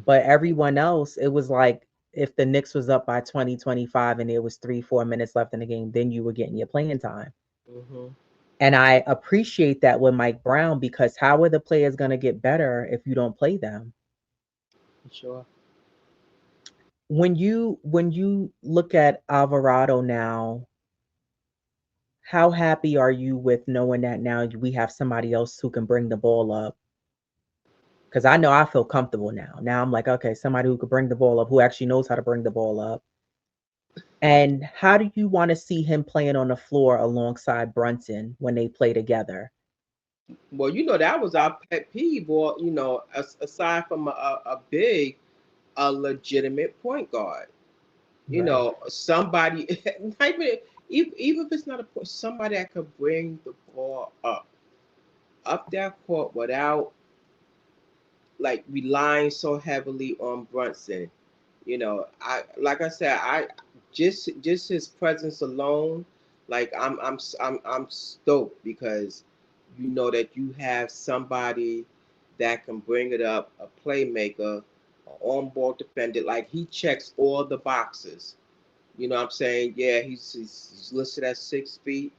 But everyone else, it was like if the Knicks was up by 20, 25, and there was 3, 4 minutes left in the game, then you were getting your playing time. Mhm. And I appreciate that with Mike Brown because how are the players going to get better if you don't play them? Sure. When you look at Alvarado now, how happy are you with knowing that now we have somebody else who can bring the ball up? Because I know I feel comfortable now. Now I'm like, okay, somebody who could bring the ball up, who actually knows how to bring the ball up. And how do you want to see him playing on the floor alongside Brunson when they play together? Well, that was our pet peeve, or aside from a big, a legitimate point guard. Right. Somebody, not even if it's not a point, somebody that could bring the ball up that court without like relying so heavily on Brunson. I like I said, I just his presence alone, like I'm stoked because you know that you have somebody that can bring it up, a playmaker, an on-ball defender. Like he checks all the boxes. You know what I'm saying? Yeah, he's listed at 6 feet,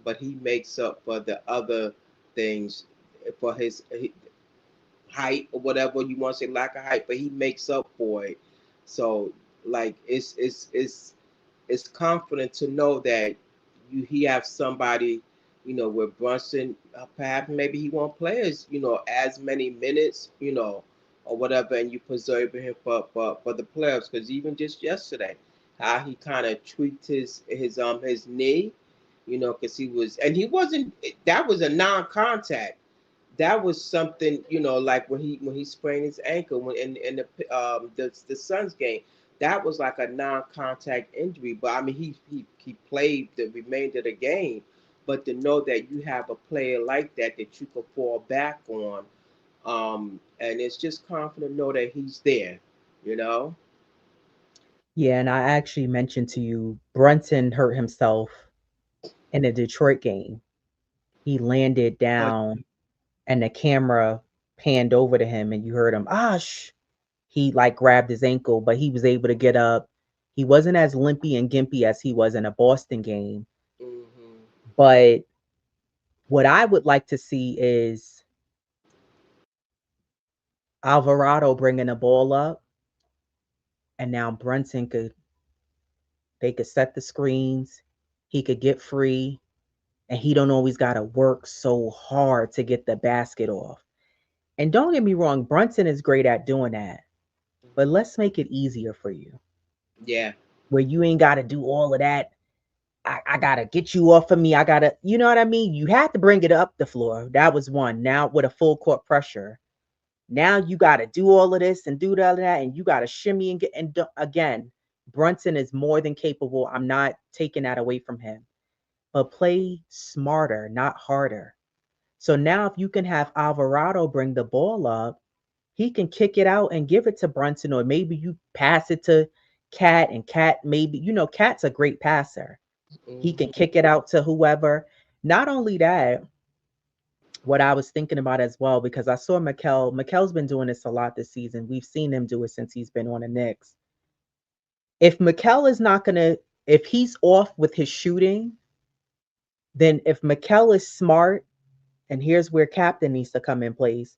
but he makes up for the other things for his height or whatever you want to say, lack of height, but he makes up for it. So like it's confident to know that he have somebody, where Brunson, perhaps maybe he won't play as many minutes, or whatever, and you preserve him for the playoffs. Because even just yesterday, how he kind of tweaked his knee, because he wasn't, that was a non-contact. That was something, like when he sprained his ankle when in the Suns game. That was like a non-contact injury, but I mean he played the remainder of the game. But to know that you have a player like that you can fall back on, and it's just confident to know that he's there, you know. Yeah, and I actually mentioned to you, Brunson hurt himself in the Detroit game. He landed But down and the camera panned over to him and you heard him, he like grabbed his ankle, but he was able to get up. He wasn't as limpy and gimpy as he was in a Boston game. hmm But what I would like to see is Alvarado bringing the ball up, and now Brunson they could set the screens. He could get free, and he don't always got to work so hard to get the basket off. And don't get me wrong, Brunson is great at doing that. But let's make it easier for you, yeah. where you ain't got to do all of that. I gotta get you off of me. I gotta, you know what I mean? You had to bring it up the floor. That was one. Now with a full court pressure, now you got to do all of this and do all of that, and you got to shimmy and get. And again, Brunson is more than capable. I'm not taking that away from him, but play smarter, not harder. So now, if you can have Alvarado bring the ball up, he can kick it out and give it to Brunson, or maybe you pass it to Cat, and Cat maybe Cat's a great passer. He can hmm kick it out to whoever. Not only that, what I was thinking about as well, because I saw Mikel. Mikel's been doing this a lot this season. We've seen him do it since he's been on the Knicks. If Mikel is not gonna, if he's off with his shooting, then if Mikel is smart, and here's where captain needs to come in place.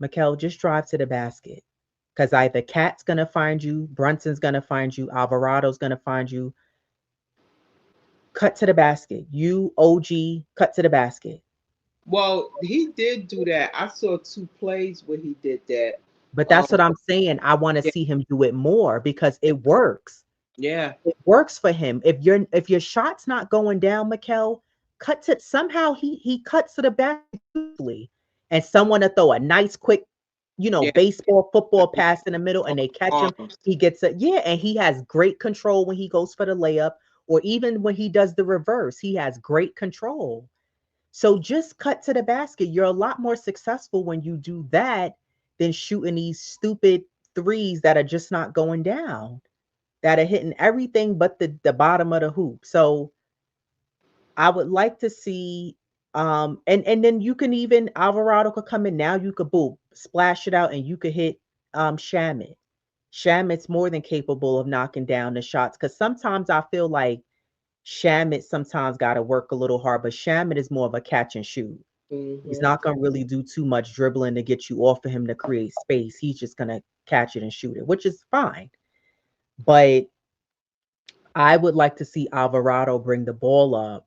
Mikel, just drive to the basket. Because either Cat's gonna find you, Brunson's gonna find you, Alvarado's gonna find you. Cut to the basket. You OG, cut to the basket. Well, he did do that. I saw two plays where he did that. But Um, that's what I'm saying. I want to yeah, see him do it more because it works. yeah, It works for him. If your shot's not going down, Mikel, cut to somehow he cuts to the basket beautifully. And someone to throw a nice quick, yeah. baseball, football pass in the middle and they catch him. Arms. He gets it. Yeah, and he has great control when he goes for the layup, or even when he does the reverse. He has great control. So just cut to the basket. You're a lot more successful when you do that than shooting these stupid threes that are just not going down, that are hitting everything but the bottom of the hoop. So I would like to see and then you can even Alvarado could come in now. You could boom, splash it out and you could hit Shamit. Shamit's more than capable of knocking down the shots because sometimes I feel like Shamit sometimes got to work a little hard, but Shamit is more of a catch and shoot. He's hmm not going to really do too much dribbling to get you off of him to create space. He's just going to catch it and shoot it, which is fine. But I would like to see Alvarado bring the ball up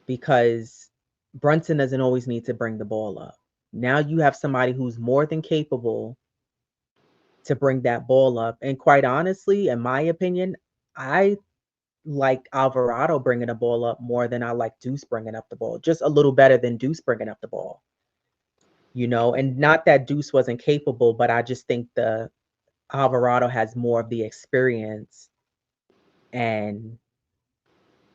because Brunson doesn't always need to bring the ball up. Now you have somebody who's more than capable to bring that ball up. And quite honestly, in my opinion, I like Alvarado bringing the ball up more than I like Deuce bringing up the ball. Just a little better than Deuce bringing up the ball. And not that Deuce wasn't capable, but I just think the Alvarado has more of the experience. And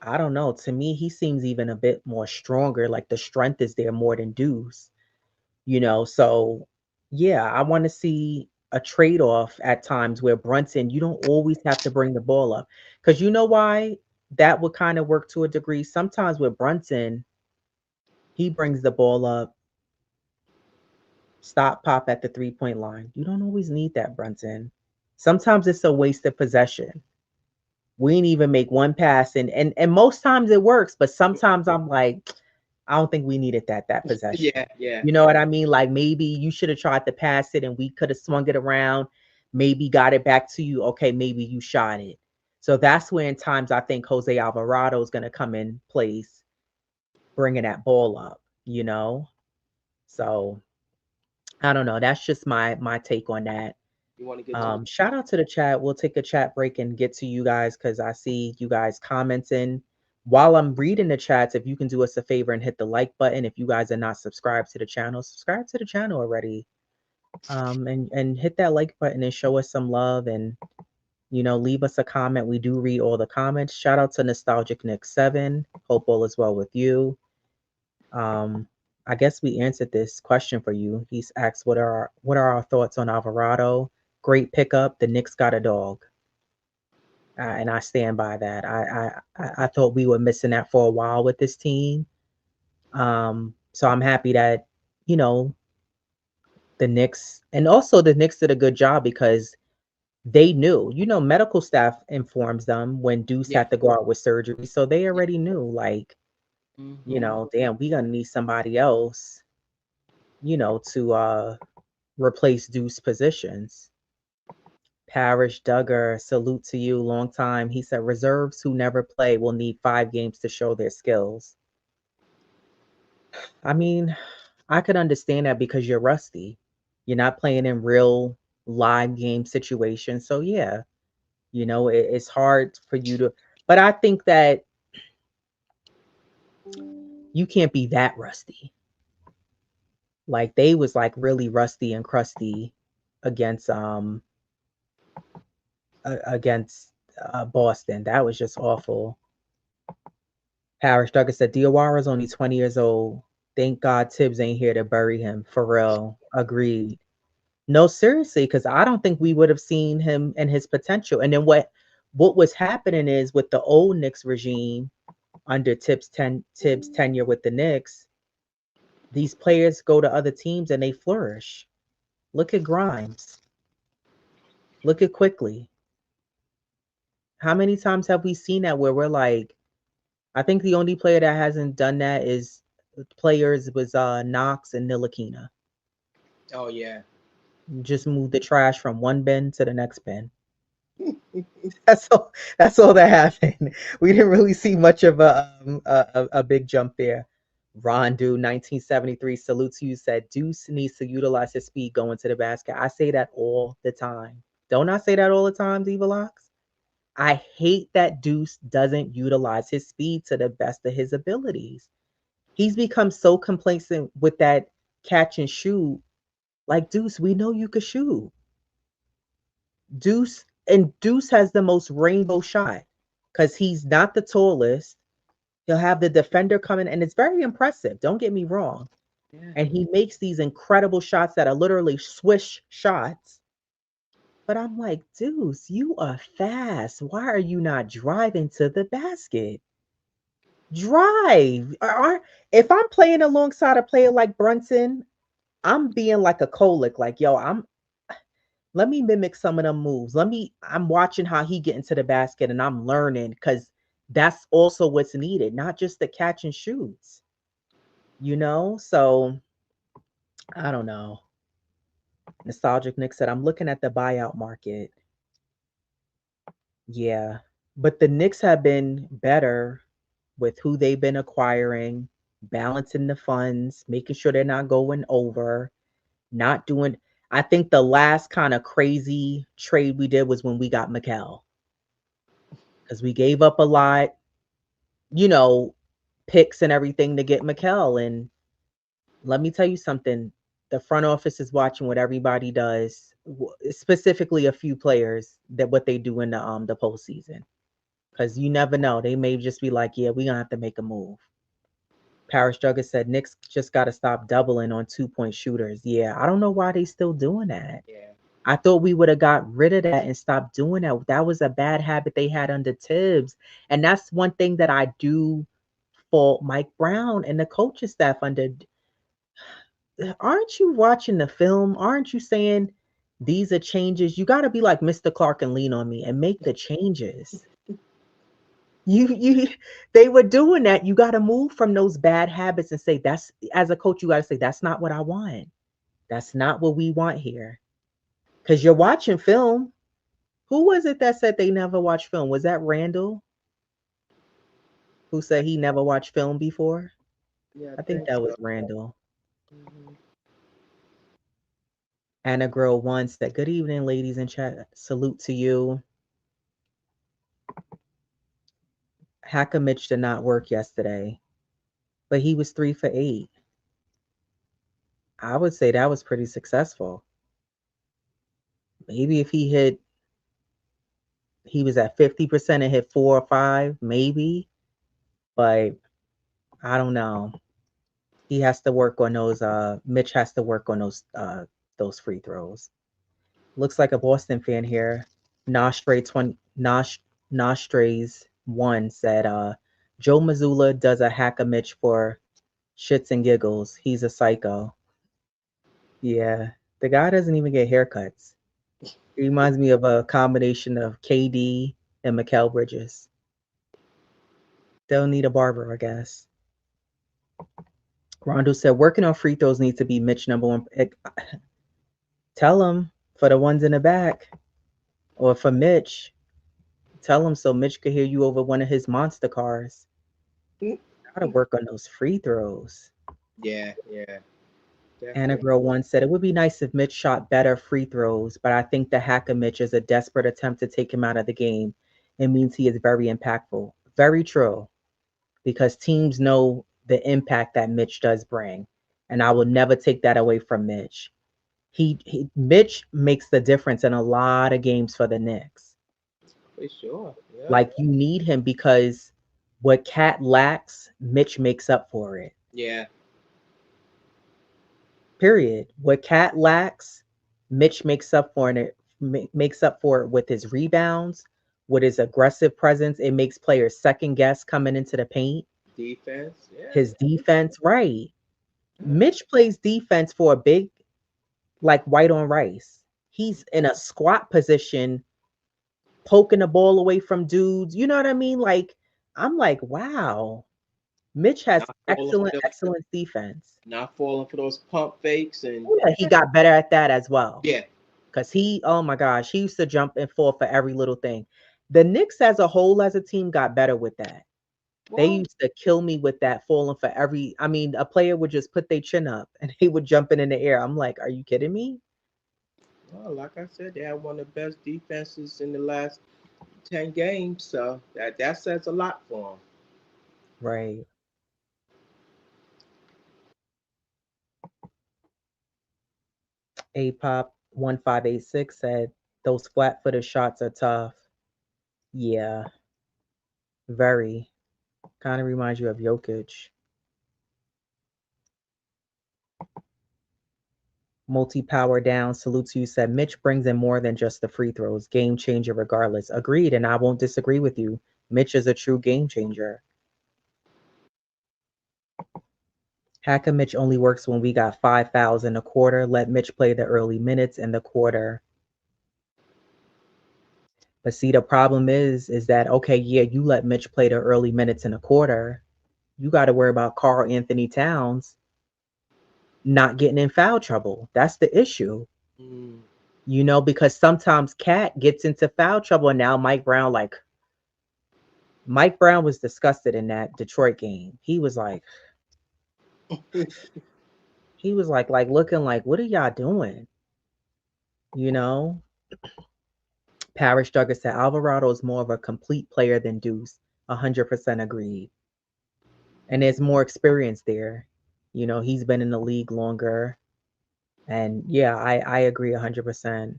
I don't know. To me, he seems even a bit more stronger. Like the strength is there more than Deuce. So yeah, I want to see a trade off at times where Brunson, you don't always have to bring the ball up. Because you know why that would kind of work to a degree. Sometimes with Brunson, he brings the ball up, stop, pop at the 3-point line. You don't always need that, Brunson. Sometimes it's a waste of possession. We ain't even make one pass, and most times it works, but sometimes I'm like, I don't think we needed that possession. Yeah, yeah, You know what yeah. I mean? Like maybe you should have tried to pass it and we could have swung it around, maybe got it back to you. Okay, maybe you shot it. So that's where in times I think Jose Alvarado is going to come in place, bringing that ball up, you know? So I don't know. That's just my take on that. You want to get to the Shout out to the chat. We'll take a chat break and get to you guys because I see you guys commenting. While I'm reading the chats, if you can do us a favor and hit the like button. If you guys are not subscribed to the channel, subscribe to the channel already. And hit that like button and show us some love and leave us a comment. We do read all the comments. Shout out to Nostalgic Nick 7. Hope all is well with you. Um, I guess we answered this question for you. He's asked what are our thoughts on Alvarado? Great pickup. The Knicks got a dog, and I stand by that. I thought we were missing that for a while with this team. So I'm happy that you know the Knicks, and also the Knicks did a good job because they knew. Medical staff informs them when Deuce yeah, had to go out with surgery, so they yeah. already knew. Like, Hmm. damn, we gonna need somebody else. To replace Deuce positions. Parish Duggar, salute to you, long time. He said reserves who never play will need 5 games to show their skills. I mean, I could understand that because you're rusty. You're not playing in real live game situations. So yeah, it's hard for you to. But I think that you can't be that rusty. Like they was like really rusty and crusty against against Boston. That was just awful. Parish Duggar said Diawara's only 20 years old. Thank God Tibbs ain't here to bury him. For real. Agreed. No, seriously, because I don't think we would have seen him and his potential. And then what was happening is with the old Knicks regime under Tibbs tenure with the Knicks, these players go to other teams and they flourish. Look at Grimes. Look at Quickly. How many times have we seen that where we're like, I think the only player that hasn't done that is players was Knox and Nilakina. Oh yeah. Just move the trash from one bin to the next bin. That's all. That's all that happened. We didn't really see much of a big jump there. Rondu 1973 salutes you. Said Deuce needs to utilize his speed going to the basket. I say that all the time. Don't I say that all the time, Diva Locks? I hate that Deuce doesn't utilize his speed to the best of his abilities. He's become so complacent with that catch and shoot. Like Deuce, we know you could shoot. Deuce has the most rainbow shot because he's not the tallest. He'll have the defender coming, and it's very impressive. Don't get me wrong. Yeah. And he makes these incredible shots that are literally swish shots. But I'm like, Deuce, you are fast. Why are you not driving to the basket? Drive. If I'm playing alongside a player like Brunson, I'm being like a colic, like, yo, let me mimic some of them moves. I'm watching how he get into the basket and I'm learning because that's also what's needed, not just the catch and shoots. So I don't know. Nostalgic Nick said, I'm looking at the buyout market. Yeah. But the Knicks have been better with who they've been acquiring, balancing the funds, making sure they're not going over, not doing. I think the last kind of crazy trade we did was when we got Mikal because we gave up a lot, you know, picks and everything to get Mikal. And let me tell you something, the front office is watching what everybody does, specifically a few players that what they do in the postseason. Because you never know. They may just be like, yeah, we're gonna have to make a move. Parish Jugger said Knicks just gotta stop doubling on 2-point shooters. Yeah, I don't know why they still doing that. Yeah. I thought we would have got rid of that and stopped doing that. That was a bad habit they had under Tibbs. And that's one thing that I do fault Mike Brown and the coaching staff under. Aren't you watching the film? Aren't you saying these are changes? You got to be like Mr. Clark and lean on me and make the changes. You they were doing that. You got to move from those bad habits and say that's as a coach you got to say that's not what I want. That's not what we want here. Cuz you're watching film. Who was it that said they never watched film? Was that Randall who said he never watched film before? Yeah, I I think think that so. was Randall. Mhm. Anna Girl One said, "Good evening, ladies in chat. Salute to you." Hacker Mitch did not work yesterday, but he was 3 for 8. I would say that was pretty successful. Maybe if he was at 50% and hit 4 or 5, maybe, but I don't know. He has to work on those. Mitch has to work on those free throws. Looks like a Boston fan here. Nostrays one said, Joe Mazzulla does a hack a Mitch for shits and giggles. He's a psycho. Yeah, the guy doesn't even get haircuts. He reminds me of a combination of KD and Mikal Bridges. They'll need a barber, I guess. Rondo said, working on free throws needs to be Mitch number one. Tell him for the ones in the back, or for Mitch. Tell him so Mitch could hear you over one of his monster cars. Mm. Gotta work on those free throws. Yeah, yeah, Anna definitely. Girl One said, it would be nice if Mitch shot better free throws, but I think the hack of Mitch is a desperate attempt to take him out of the game. It means he is very impactful. Very true, because teams know the impact that Mitch does bring. And I will never take that away from Mitch. Mitch makes the difference in a lot of games for the Knicks. For sure. Yeah, Like you need him because what Cat lacks, Mitch makes up for it. yeah. Period. What Cat lacks, Mitch makes up for it with his rebounds, with his aggressive presence. It makes players second guess coming into the paint. Defense. Yeah, His defense, right. yeah. Mitch plays defense for a big like white on rice. He's in a squat position, poking the ball away from dudes. You know what I mean? Like, I'm like, wow. Mitch has Not falling for excellent, those. excellent defense. Not falling for those pump fakes and Yeah, he got better at that as well. yeah. Cause oh my gosh, he used to jump and fall for every little thing. The Knicks as a whole, as a team, got better with that. They Well, used to kill me with that falling for every. I mean, a player would just put their chin up and he would jumping in the air. I'm like, are you kidding me? well, like I said, they have one of the best defenses in the last 10 games, so that says a lot for them. Right. A pop 1586 said those flat-footed shots are tough. Yeah, very. Kind of reminds you of Jokic. Multi-power down. Salute to you. Said Mitch brings in more than just the free throws. Game changer, regardless. Agreed, and I won't disagree with you. Mitch is a true game changer. Hacker Mitch only works when we got 5 fouls in a quarter. Let Mitch play the early minutes in the quarter. But see, the problem is that okay, yeah, you let Mitch play the early minutes in a quarter. You got to worry about Carl Anthony Towns not getting in foul trouble. That's the issue. Mm. Because sometimes Cat gets into foul trouble, and now Mike Brown was disgusted in that Detroit game. He was like looking like, what are y'all doing? You know? Parrish Duggar said Alvarado is more of a complete player than Deuce. 100% agreed. And there's more experience there. He's been in the league longer. And yeah, I agree 100%.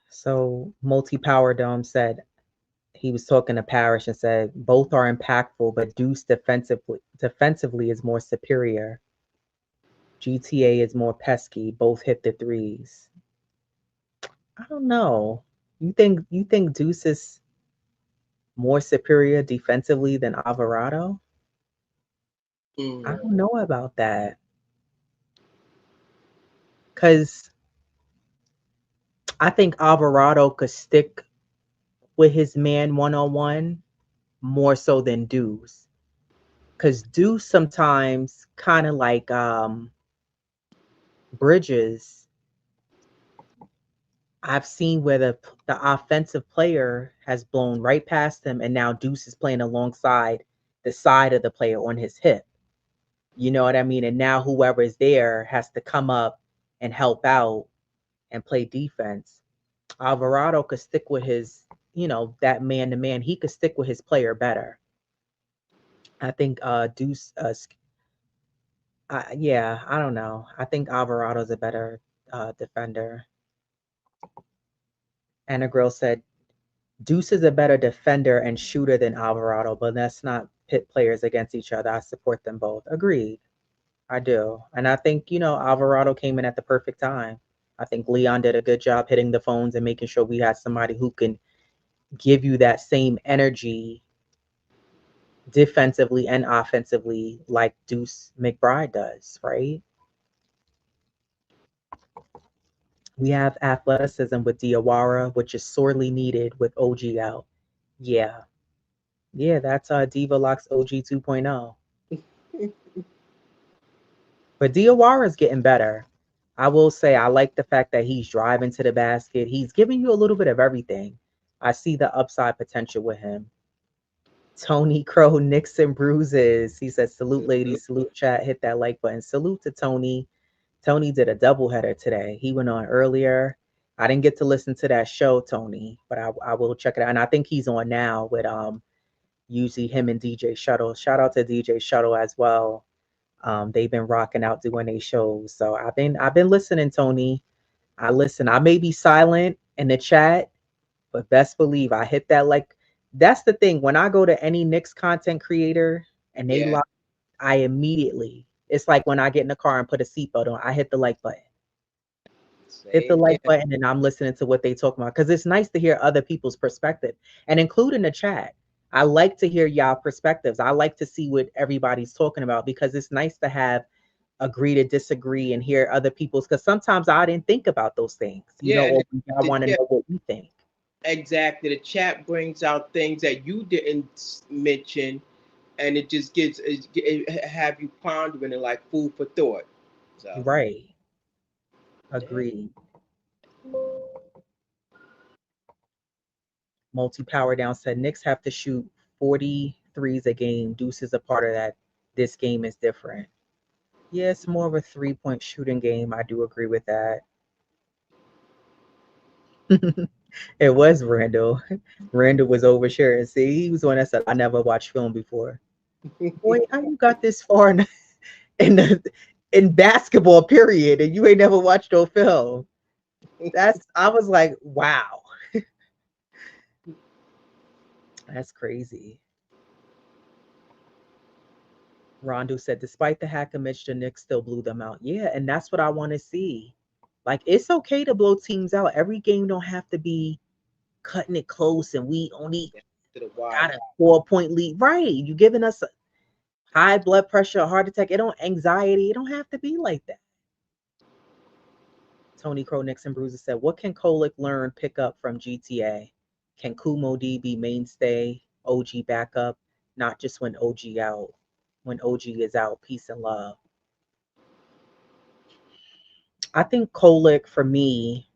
So Multi Power Dome said he was talking to Parrish and said both are impactful, but Deuce defensively is more superior. GTA is more pesky. Both hit the threes. I don't know. You think Deuce is more superior defensively than Alvarado? I Mm. don't know about that. Cause I think Alvarado could stick with his man one on one more so than Deuce. Cause Deuce sometimes kind of like Bridges, I've seen where the offensive player has blown right past him, and now Deuce is playing alongside the side of the player on his hip. You know what I mean? And now whoever is there has to come up and help out and play defense. Alvarado could stick with his, that man to man. He could stick with his player better. I think Deuce, yeah, I don't know. I think Alvarado's a better defender. Anna Grill said Deuce is a better defender and shooter than Alvarado, but let's not pit players against each other. I support them both. Agreed. I do. And I think, Alvarado came in at the perfect time. I think Leon did a good job hitting the phones and making sure we had somebody who can give you that same energy defensively and offensively like Deuce McBride does, right? We have athleticism with Diawara, which is sorely needed with OG out. Yeah. Yeah, that's Diva Locks OG 2.0. But Diawara's getting better. I will say I like the fact that he's driving to the basket. He's giving you a little bit of everything. I see the upside potential with him. Tony Crow, Nicks and Bruises. He says, salute ladies, salute chat, hit that like button. Salute to Tony. Tony did a doubleheader today. He went on earlier. I didn't get to listen to that show, Tony, but I will check it out. And I think he's on now with usually him and DJ Shuttle. Shout out to DJ Shuttle as well. They've been rocking out doing their shows. So I've been listening, Tony. I listen. I may be silent in the chat, but best believe I hit that like. That's the thing. When I go to any Knicks content creator and they Yeah, like, I immediately. It's like when I get in the car and put a seatbelt on. I hit the like button. Hit the same like here. button, and I'm listening to what they talk about because it's nice to hear other people's perspective and include in the chat. I like to hear y'all perspectives. I like to see what everybody's talking about because it's nice to have agree to disagree and hear other people's because sometimes I didn't think about those things, Yeah, or I want to yeah, know what we think. exactly. The chat brings out things that you didn't mention, and it just it have you pondering and like food for thought. So Right. yeah, Agreed. Multi power down said Knicks have to shoot 43s a game. Deuce is a part of that. This game is different. Yeah, it's more of a 3-point shooting game. I do agree with that. It was Randall. Randall was oversharing. See, he was the one that said, I never watched film before. Boy, how you got this far in the in basketball period and you ain't never watched no film? I was like, wow, that's crazy. Rondo said, despite the hack of Mitch, the Knicks still blew them out. Yeah, and that's what I want to see. Like, it's okay to blow teams out. Every game don't have to be cutting it close and we only to the wire. got a 4-point lead. Right. You giving us a high blood pressure, a heart attack. It don't anxiety. It don't have to be like that. Tony Crow, Nixon Bruiser said, what can Kolick learn, pick up from GTA? Can Kumo D be mainstay, OG backup, not just when OG out? When OG is out, peace and love. I think Kolick, for me,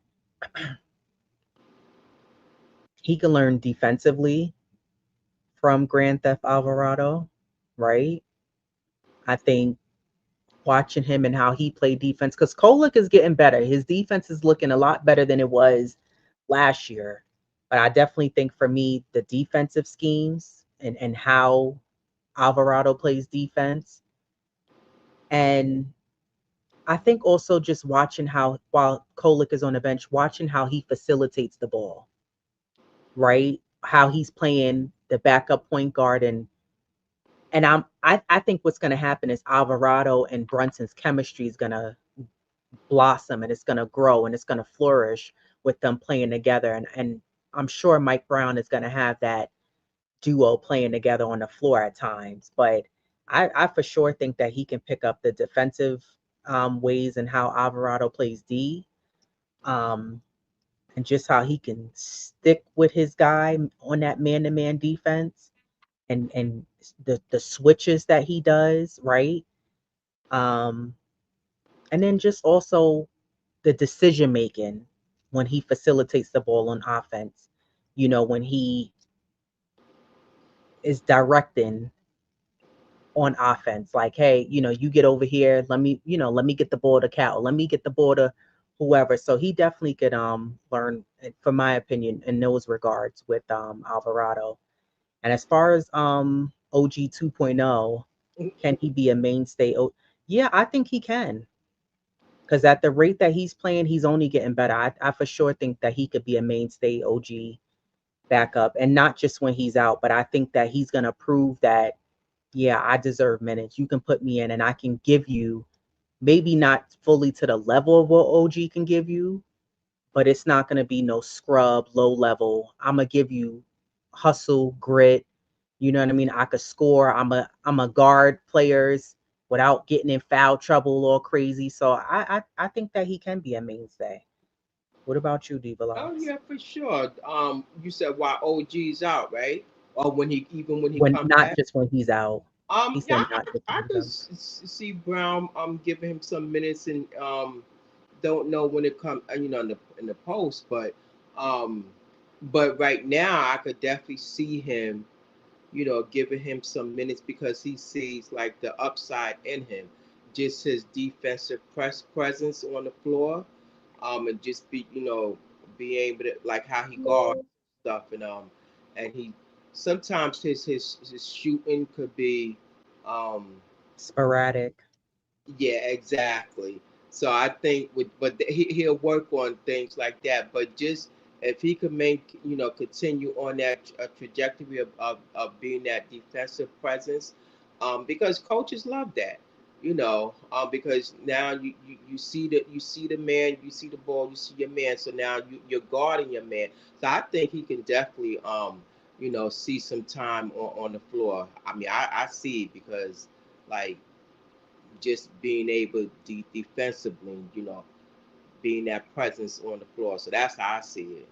he can learn defensively from Grand Theft Alvarado, right? I think watching him and how he played defense, because Kolick is getting better. His defense is looking a lot better than it was last year. But I definitely think for me, the defensive schemes and how Alvarado plays defense. And I think also just watching how, while Kolick is on the bench, watching how he facilitates the ball, right? How he's playing the backup point guard and I think what's gonna happen is Alvarado and Brunson's chemistry is gonna blossom and it's gonna grow and it's gonna flourish with them playing together. And I'm sure Mike Brown is gonna have that duo playing together on the floor at times. But I for sure think that he can pick up the defensive ways and how Alvarado plays D. Um, and just how he can stick with his guy on that man-to-man defense, and the switches that he does, right? Um, and then just also the decision making when he facilitates the ball on offense. When he is directing on offense, like, hey, you get over here, let me get the ball to Cal, let me get the ball to whoever. So he definitely could learn, from my opinion, in those regards with Alvarado. And as far as OG 2.0, can he be a mainstay? Yeah, I think he can. Because at the rate that he's playing, he's only getting better. I for sure think that he could be a mainstay OG backup, and not just when he's out, but I think that he's going to prove that, yeah, I deserve minutes. You can put me in, and I can give you, maybe not fully to the level of what OG can give you, but it's not going to be no scrub, low level. I'm going to give you hustle, grit. You know what I mean? I could score. I'm a guard players without getting in foul trouble or crazy. So I think that he can be a mainstay. What about you, D Oh Velocity? yeah, for sure. You said why OG's out, right? Or when he When come not back. just when he's out. He Yeah, said not just when I he's could out. see Brown giving him some minutes, and don't know when it comes, in the post, um but right now I could definitely see him, giving him some minutes because he sees like the upside in him, just his defensive presence on the floor, and just be able to, like, how he guards stuff, and he sometimes his shooting could be, um, Sporadic. yeah, exactly. So I think he'll work on things like that. But just if he could make, continue on that trajectory of being that defensive presence, because coaches love that, because now you see the man, you see the ball, you see your man. So now you're guarding your man. So I think he can definitely, see some time on the floor. I mean, I see it because, like, just being able defensively, being that presence on the floor. So that's how I see it.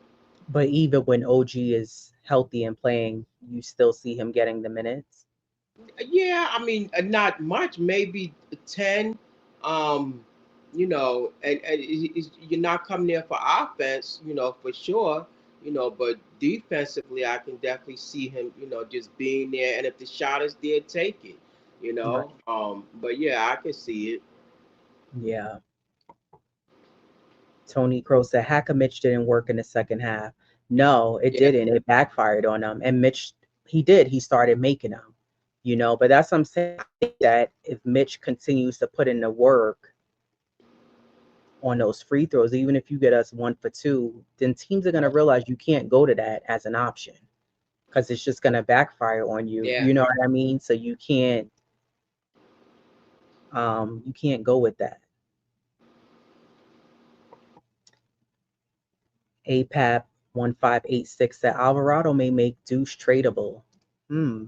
But even when OG is healthy and playing, you still see him getting the minutes. Yeah, I mean, not much, maybe 10. Um, you're not coming there for offense, for sure, but defensively, I can definitely see him, just being there. And if the shot is there, take it, Right. But yeah, I can see it. Yeah. Tony Crow said Hacker Mitch didn't work in the second half. No, it Yeah. didn't. It backfired on him. And Mitch, he did. He started making them, But that's what I'm saying. I think that if Mitch continues to put in the work on those free throws, even if you get us 1 for 2, then teams are going to realize you can't go to that as an option because it's just going to backfire on you. Yeah. You know what I mean? So you can't go with that. APAP 1586 said Alvarado may make Deuce tradable. Hmm.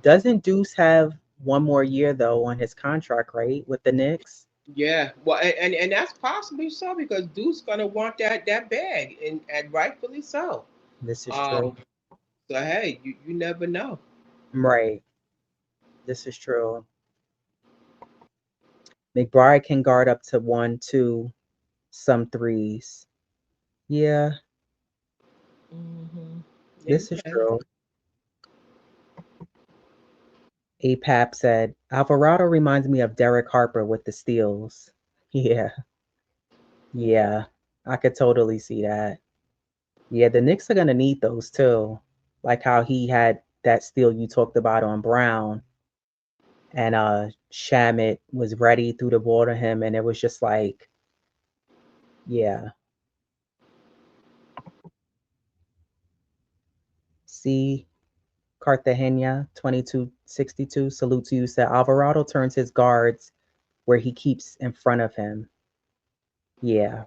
Doesn't Deuce have one more year though on his contract, right, with the Knicks? Yeah, well, and that's possibly so because Duke's gonna want that bag, and rightfully so. This is true. Um, so hey, you never know. Right. This is true. McBride can guard up to 1, 2, some threes. Yeah, Hmm. Yeah, you this is can. true. APAP said Alvarado reminds me of Derek Harper with the steals. Yeah, yeah. I could totally see that. Yeah, the Knicks are gonna need those too. Like how he had that steal you talked about on Brown, and Shamit was ready, threw the ball to him, and it was just like, yeah. See, Cartagena 2262, salute to you, said Alvarado turns his guards where he keeps in front of him. Yeah,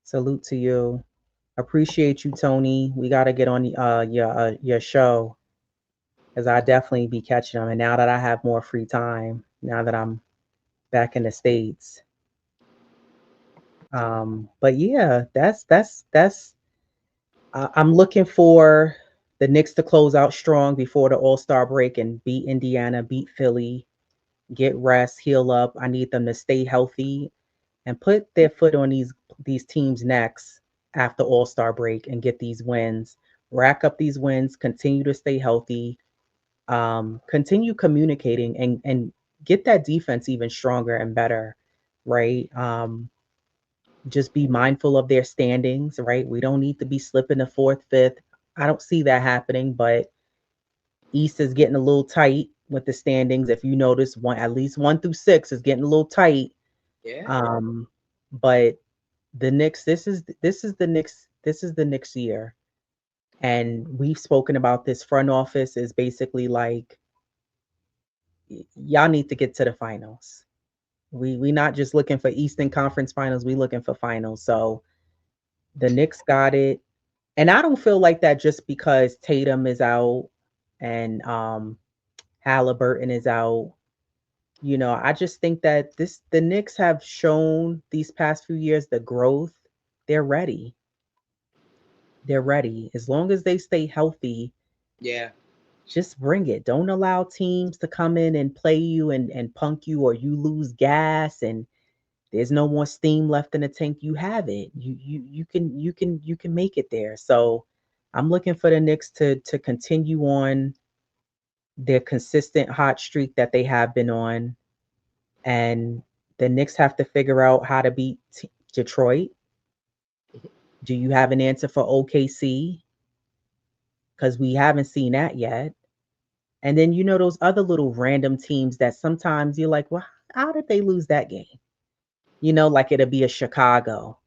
salute to you. Appreciate you, Tony. We got to get on your show, because I definitely be catching them. And now that I have more free time, now that I'm back in the States. But yeah, that's I'm looking for the Knicks to close out strong before the All-Star break and beat Indiana, beat Philly, get rest, heal up. I need them to stay healthy and put their foot on these teams' necks after All-Star break and get these wins. Rack up these wins, continue to stay healthy, continue communicating and get that defense even stronger and better, right? Just be mindful of their standings, right? We don't need to be slipping to fourth, fifth. I don't see that happening, but East is getting a little tight with the standings. If you notice, one at least 1 through 6 is getting a little tight. Yeah, Um, but the Knicks, this is the Knicks year, and we've spoken about this. Front office is basically like y'all need to get to the finals. We not just looking for Eastern Conference Finals. We looking for finals. So the Knicks got it. And I don't feel like that just because Tatum is out and Halliburton is out. I just think that the Knicks have shown these past few years the growth. They're ready. They're ready. As long as they stay healthy, yeah, just bring it. Don't allow teams to come in and play you and punk you or you lose gas and there's no more steam left in the tank. You have it. You can make it there. So I'm looking for the Knicks to continue on their consistent hot streak that they have been on, and the Knicks have to figure out how to beat Detroit. Do you have an answer for OKC? Because we haven't seen that yet. And then those other little random teams that sometimes you're like, well, how did they lose that game? Like it'll be a Chicago,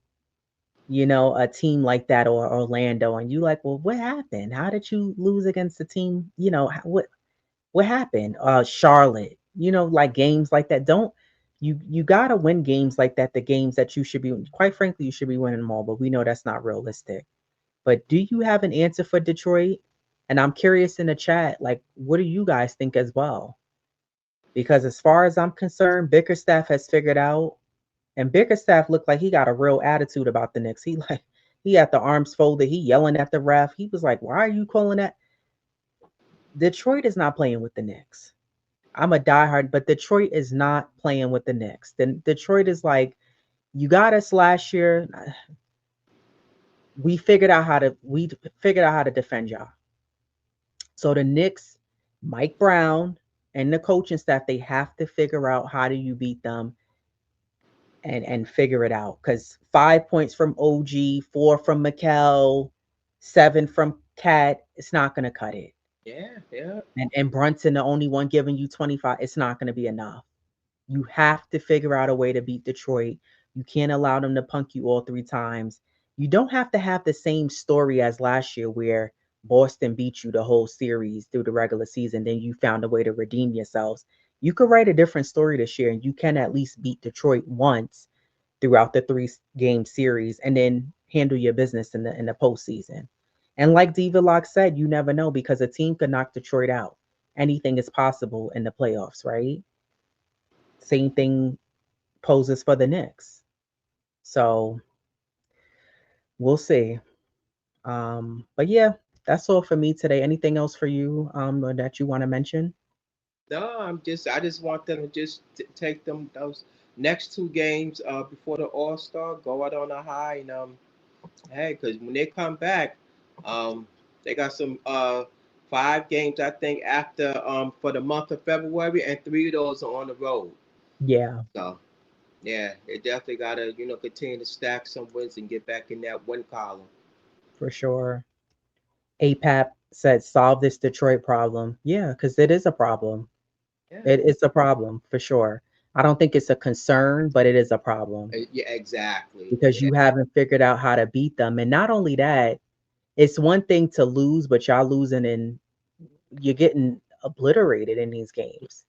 a team like that or Orlando, and you like, well, what happened? How did you lose against a team? What happened? Charlotte, like games like that. Don't you gotta win games like that, the games that you should be quite frankly, you should be winning them all, but we know that's not realistic. But do you have an answer for Detroit? And I'm curious in the chat, like, what do you guys think as well? Because as far as I'm concerned, Bickerstaff has figured out, and Bickerstaff looked like he got a real attitude about the Knicks. He had the arms folded, he yelling at the ref. He was like, why are you calling that? Detroit is not playing with the Knicks. I'm a diehard, but Detroit is not playing with the Knicks. Then Detroit is like, you got us last year. We figured out how to defend y'all. So the Knicks, Mike Brown and the coaching staff, they have to figure out how do you beat them and figure it out. Because 5 points from OG, 4 from Mikel, 7 from Cat, it's not gonna cut it. yeah, yeah. And Brunson, the only one giving you 25, it's not gonna be enough. You have to figure out a way to beat Detroit. You can't allow them to punk you all 3 times. You don't have to have the same story as last year where Boston beat you the whole series through the regular season, then you found a way to redeem yourselves. You could write a different story this year and you can at least beat Detroit once throughout the 3 game series and then handle your business in the postseason. And like Diva Lock said, you never know because a team could knock Detroit out. Anything is possible in the playoffs, right? Same thing poses for the Knicks. So we'll see. But yeah, that's all for me today. Anything else for you or that you want to mention? No, I just want them to just take them those next two games before the All Star, go out on a high, and hey, because when they come back, they got some 5 games I think after for the month of February, and 3 of those are on the road. Yeah, So yeah, they definitely gotta continue to stack some wins and get back in that win column. for sure. APAP said solve this Detroit problem. Yeah, because it is a problem. Yeah, It's a problem for sure. I don't think it's a concern, but it is a problem yeah, exactly. because Yeah, you haven't figured out how to beat them. And not only that, it's one thing to lose, but y'all losing and you're getting obliterated in these games.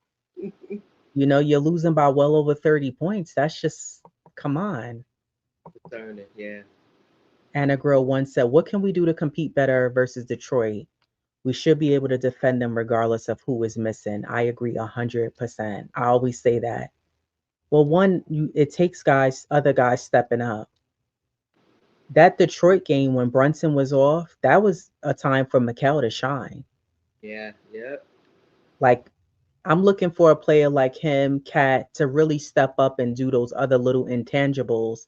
You're losing by well over 30 points. That's just, come on. concerning. Yeah. Anna Grill once said, what can we do to compete better versus Detroit? We should be able to defend them regardless of who is missing. I agree 100%. I always say that. Well, one, it takes other guys stepping up. That Detroit game when Brunson was off, that was a time for Mikel to shine. Yeah, yeah, Like I'm looking for a player like him, Cat, to really step up and do those other little intangibles.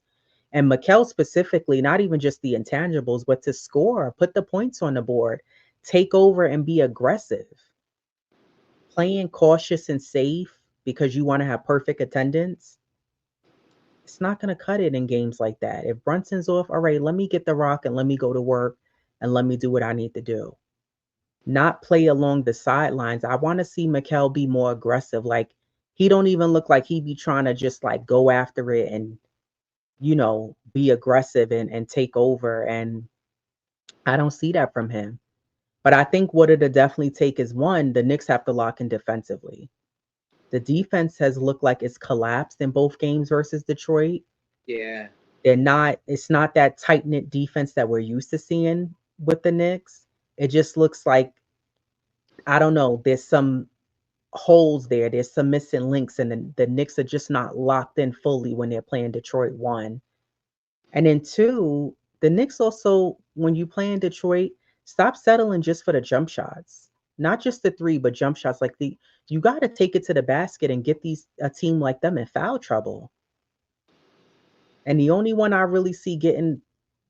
And Mikel specifically, not even just the intangibles, but to score, put the points on the board, take over and be aggressive. Playing cautious and safe because you want to have perfect attendance, it's not going to cut it in games like that. If Brunson's off, all right, let me get the rock and let me go to work and let me do what I need to do. Not play along the sidelines. I want to see Mikel be more aggressive. Like he don't even look like he be trying to just like go after it and be aggressive and take over. And I don't see that from him. But I think what it'll definitely take is one, the Knicks have to lock in defensively. The defense has looked like it's collapsed in both games versus Detroit. yeah, It's not that tight knit defense that we're used to seeing with the Knicks. It just looks like, I don't know, there's some holes there. There's some missing links, and the Knicks are just not locked in fully when they're playing Detroit one. And then two, the Knicks also, when you play in Detroit, stop settling just for the jump shots. Not just the three, but jump shots. Like you got to take it to the basket and get a team like them in foul trouble. And the only one I really see getting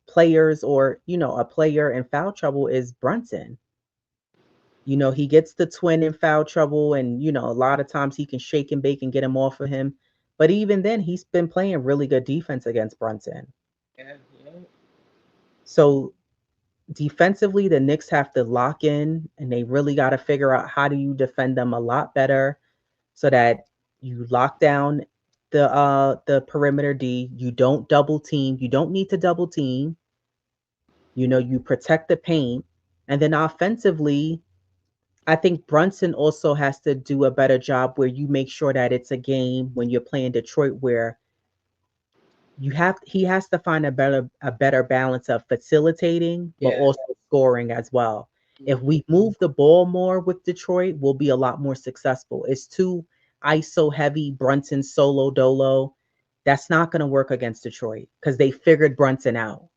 players or a player in foul trouble is Brunson. He gets the twin in foul trouble, and a lot of times he can shake and bake and get him off of him. But even then, he's been playing really good defense against Brunson. yeah, yeah, So defensively, the Knicks have to lock in, and they really got to figure out how do you defend them a lot better, so that you lock down the perimeter D. You don't double team. You don't need to double team. You protect the paint, and then offensively, I think Brunson also has to do a better job where you make sure that it's a game when you're playing Detroit where he has to find a better balance of facilitating but yeah. also scoring as well. If Hmm. we move the ball more with Detroit, we'll be a lot more successful. It's too ISO heavy, Brunson solo dolo. That's not going to work against Detroit because they figured Brunson out.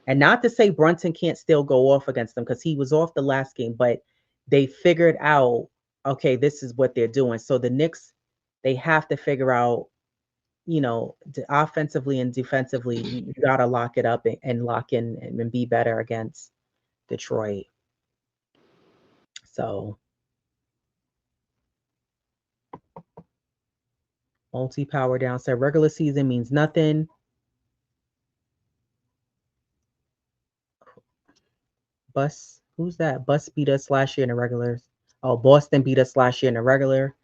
And not to say Brunson can't still go off against them because he was off the last game, but they figured out, okay, this is what they're doing. So the Knicks, they have to figure out, offensively and defensively, you got to lock it up and lock in and be better against Detroit. So multi power down. So regular season means nothing. Who's that? Bus beat us last year in the regulars. Oh, Boston beat us last year in the regular.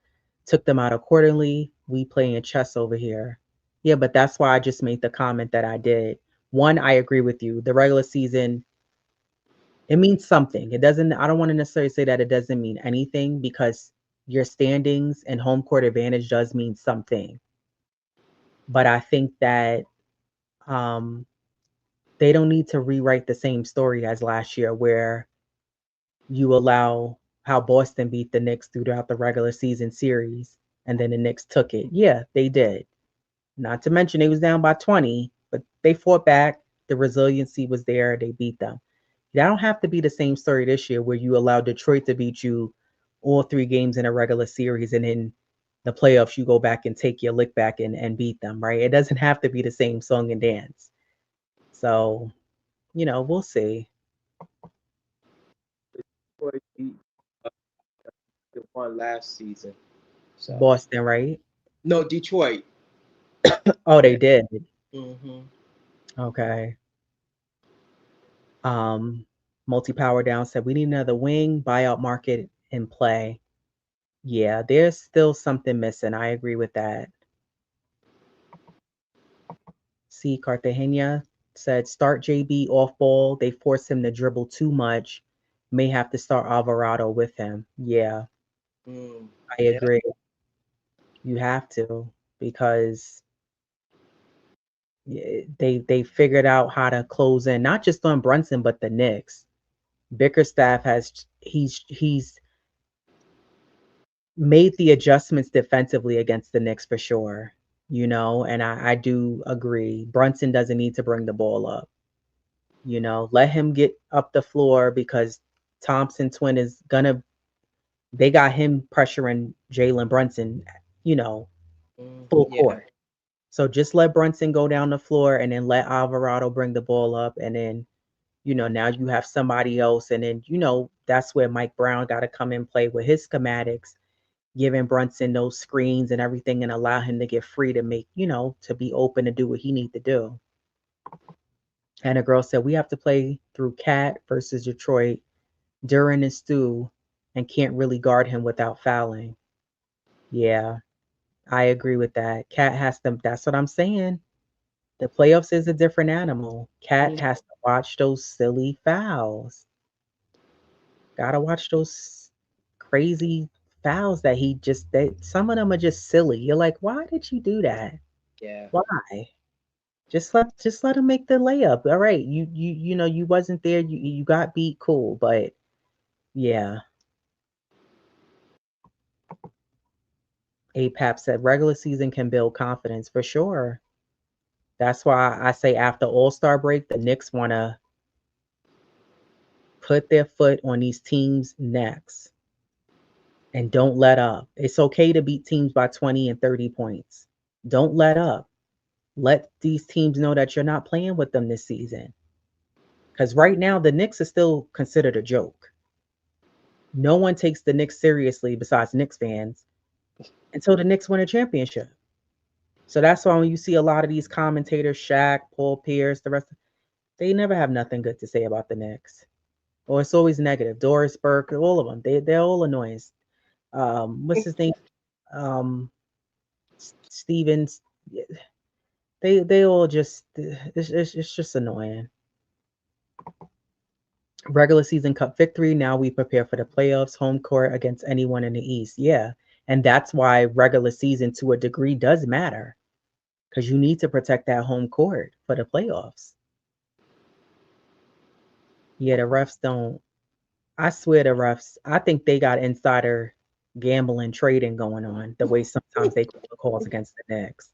Took them out accordingly. We playing chess over here. Yeah, but that's why I just made the comment that I did. One, I agree with you. The regular season, it means something. It doesn't, I don't want to necessarily say that it doesn't mean anything because your standings and home court advantage does mean something. But I think that um, they don't need to rewrite the same story as last year where you allow how Boston beat the Knicks throughout the regular season series and then the Knicks took it. Yeah, they did. Not to mention they was down by 20, but they fought back. The resiliency was there. They beat them. That don't have to be the same story this year where you allow Detroit to beat you all three games in a regular series and in the playoffs you go back and take your lick back and beat them, right? It doesn't have to be the same song and dance. So, we'll see. Detroit beat uh, the one last season. So Boston, right? no, Detroit. Oh, they Yeah. did. Hmm. Okay. Multi-power down said we need another wing, buyout market in play. Yeah, there's still something missing. I agree with that. C. Cartagena said start JB off ball. They force him to dribble too much. May have to start Alvarado with him. Yeah, Mm. I Yeah, agree. You have to because they figured out how to close in, not just on Brunson, but the Knicks. Bickerstaff has he's made the adjustments defensively against the Knicks for sure. And I do agree. Brunson doesn't need to bring the ball up. Let him get up the floor because Thompson twin is gonna they got him pressuring Jalen Brunson, you know, full Yeah. court. So just let Brunson go down the floor and then let Alvarado bring the ball up. And then, now you have somebody else. And then, that's where Mike Brown got to come and play with his schematics, giving Brunson those screens and everything and allow him to get free to make, to be open to do what he need to do. And a girl said, we have to play through Cat versus Detroit during and Stu and can't really guard him without fouling. Yeah, I agree with that. Cat has to, that's what I'm saying. The playoffs is a different animal. Cat Mhm. has to watch those silly fouls. Gotta watch those crazy fouls that some of them are just silly. You're like, why did you do that? Yeah. Why? Just let him make the layup. All right. You wasn't there, you got beat, cool. But yeah, APAP said regular season can build confidence for sure. That's why I say after All-Star break, the Knicks wanna put their foot on these teams' necks and don't let up. It's okay to beat teams by 20 and 30 points. Don't let up. Let these teams know that you're not playing with them this season. Because right now, the Knicks are still considered a joke. No one takes the Knicks seriously besides Knicks fans until the Knicks win a championship. So that's why when you see a lot of these commentators, Shaq, Paul Pierce, the rest, they never have nothing good to say about the Knicks. Or it's always negative. Doris Burke, all of them, they're all annoying. What's his name? Um, Stevens. They all just it's just annoying. Regular season cup victory. Now we prepare for the playoffs, home court against anyone in the East. Yeah, and that's why regular season to a degree does matter because you need to protect that home court for the playoffs. Yeah, the refs don't. I swear the refs. I think they got insider gambling trading going on. The way sometimes they call the calls against the Knicks.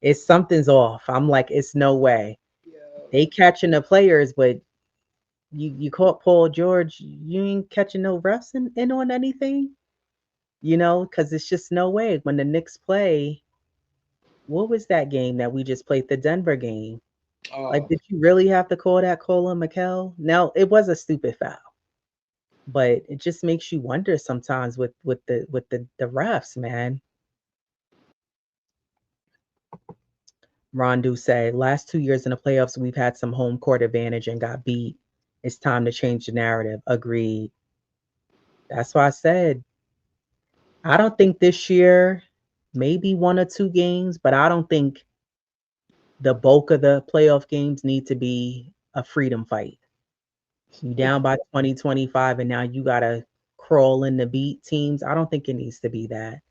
It's something's off. I'm like, it's no way. Yeah. They catching the players, but you caught Paul George, you ain't catching no refs in on anything, because it's just no way. When the Knicks play, what was that game that we just played? The Denver game. Like, Oh. did you really have to call that Colin McHale? Now, it was a stupid foul, but it just makes you wonder sometimes with the refs, man. Rondu said, last 2 years in the playoffs, we've had some home court advantage and got beat. It's time to change the narrative. Agreed. That's why I said I don't think this year, maybe one or two games, but I don't think the bulk of the playoff games need to be a freedom fight. You down by 2025 and now you gotta crawl in the beat teams. I don't think it needs to be that.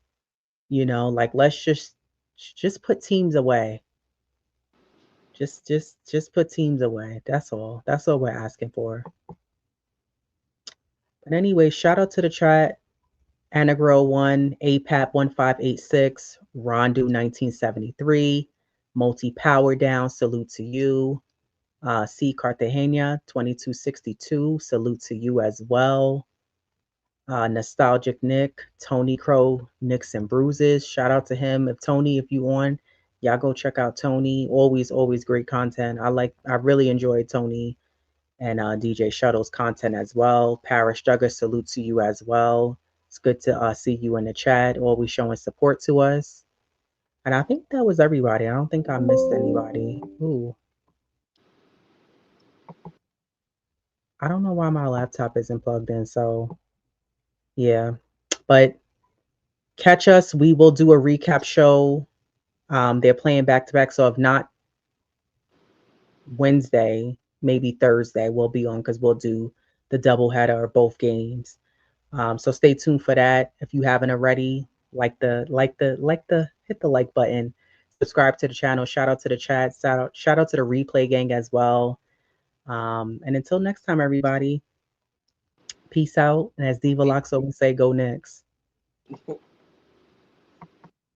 Like let's just put teams away. Just put teams away. That's all. That's all we're asking for. But anyway, shout out to the chat. Anagro 1, APAP 1586, Rondu 1973, Multi Power Down, salute to you. C Cartagena 2262, salute to you as well. Nostalgic Nick, Tony Crow, Nicks and Bruises, shout out to him. If you on, y'all go check out Tony. Always great content. I really enjoyed Tony and DJ Shuttle's content as well. Paris Jugger, salute to you as well. It's good to see you in the chat, always showing support to us. And I think that was everybody. I don't think I missed anybody. Ooh, I don't know why my laptop isn't plugged in. So, yeah. But catch us. We will do a recap show. They're playing back to back. So, if not Wednesday, maybe Thursday, we'll be on because we'll do the doubleheader of both games. So stay tuned for that. If you haven't already, hit the like button, subscribe to the channel, shout out to the chat, shout out to the replay gang as well. And until next time, everybody, peace out. And as Diva Locks always say, go next.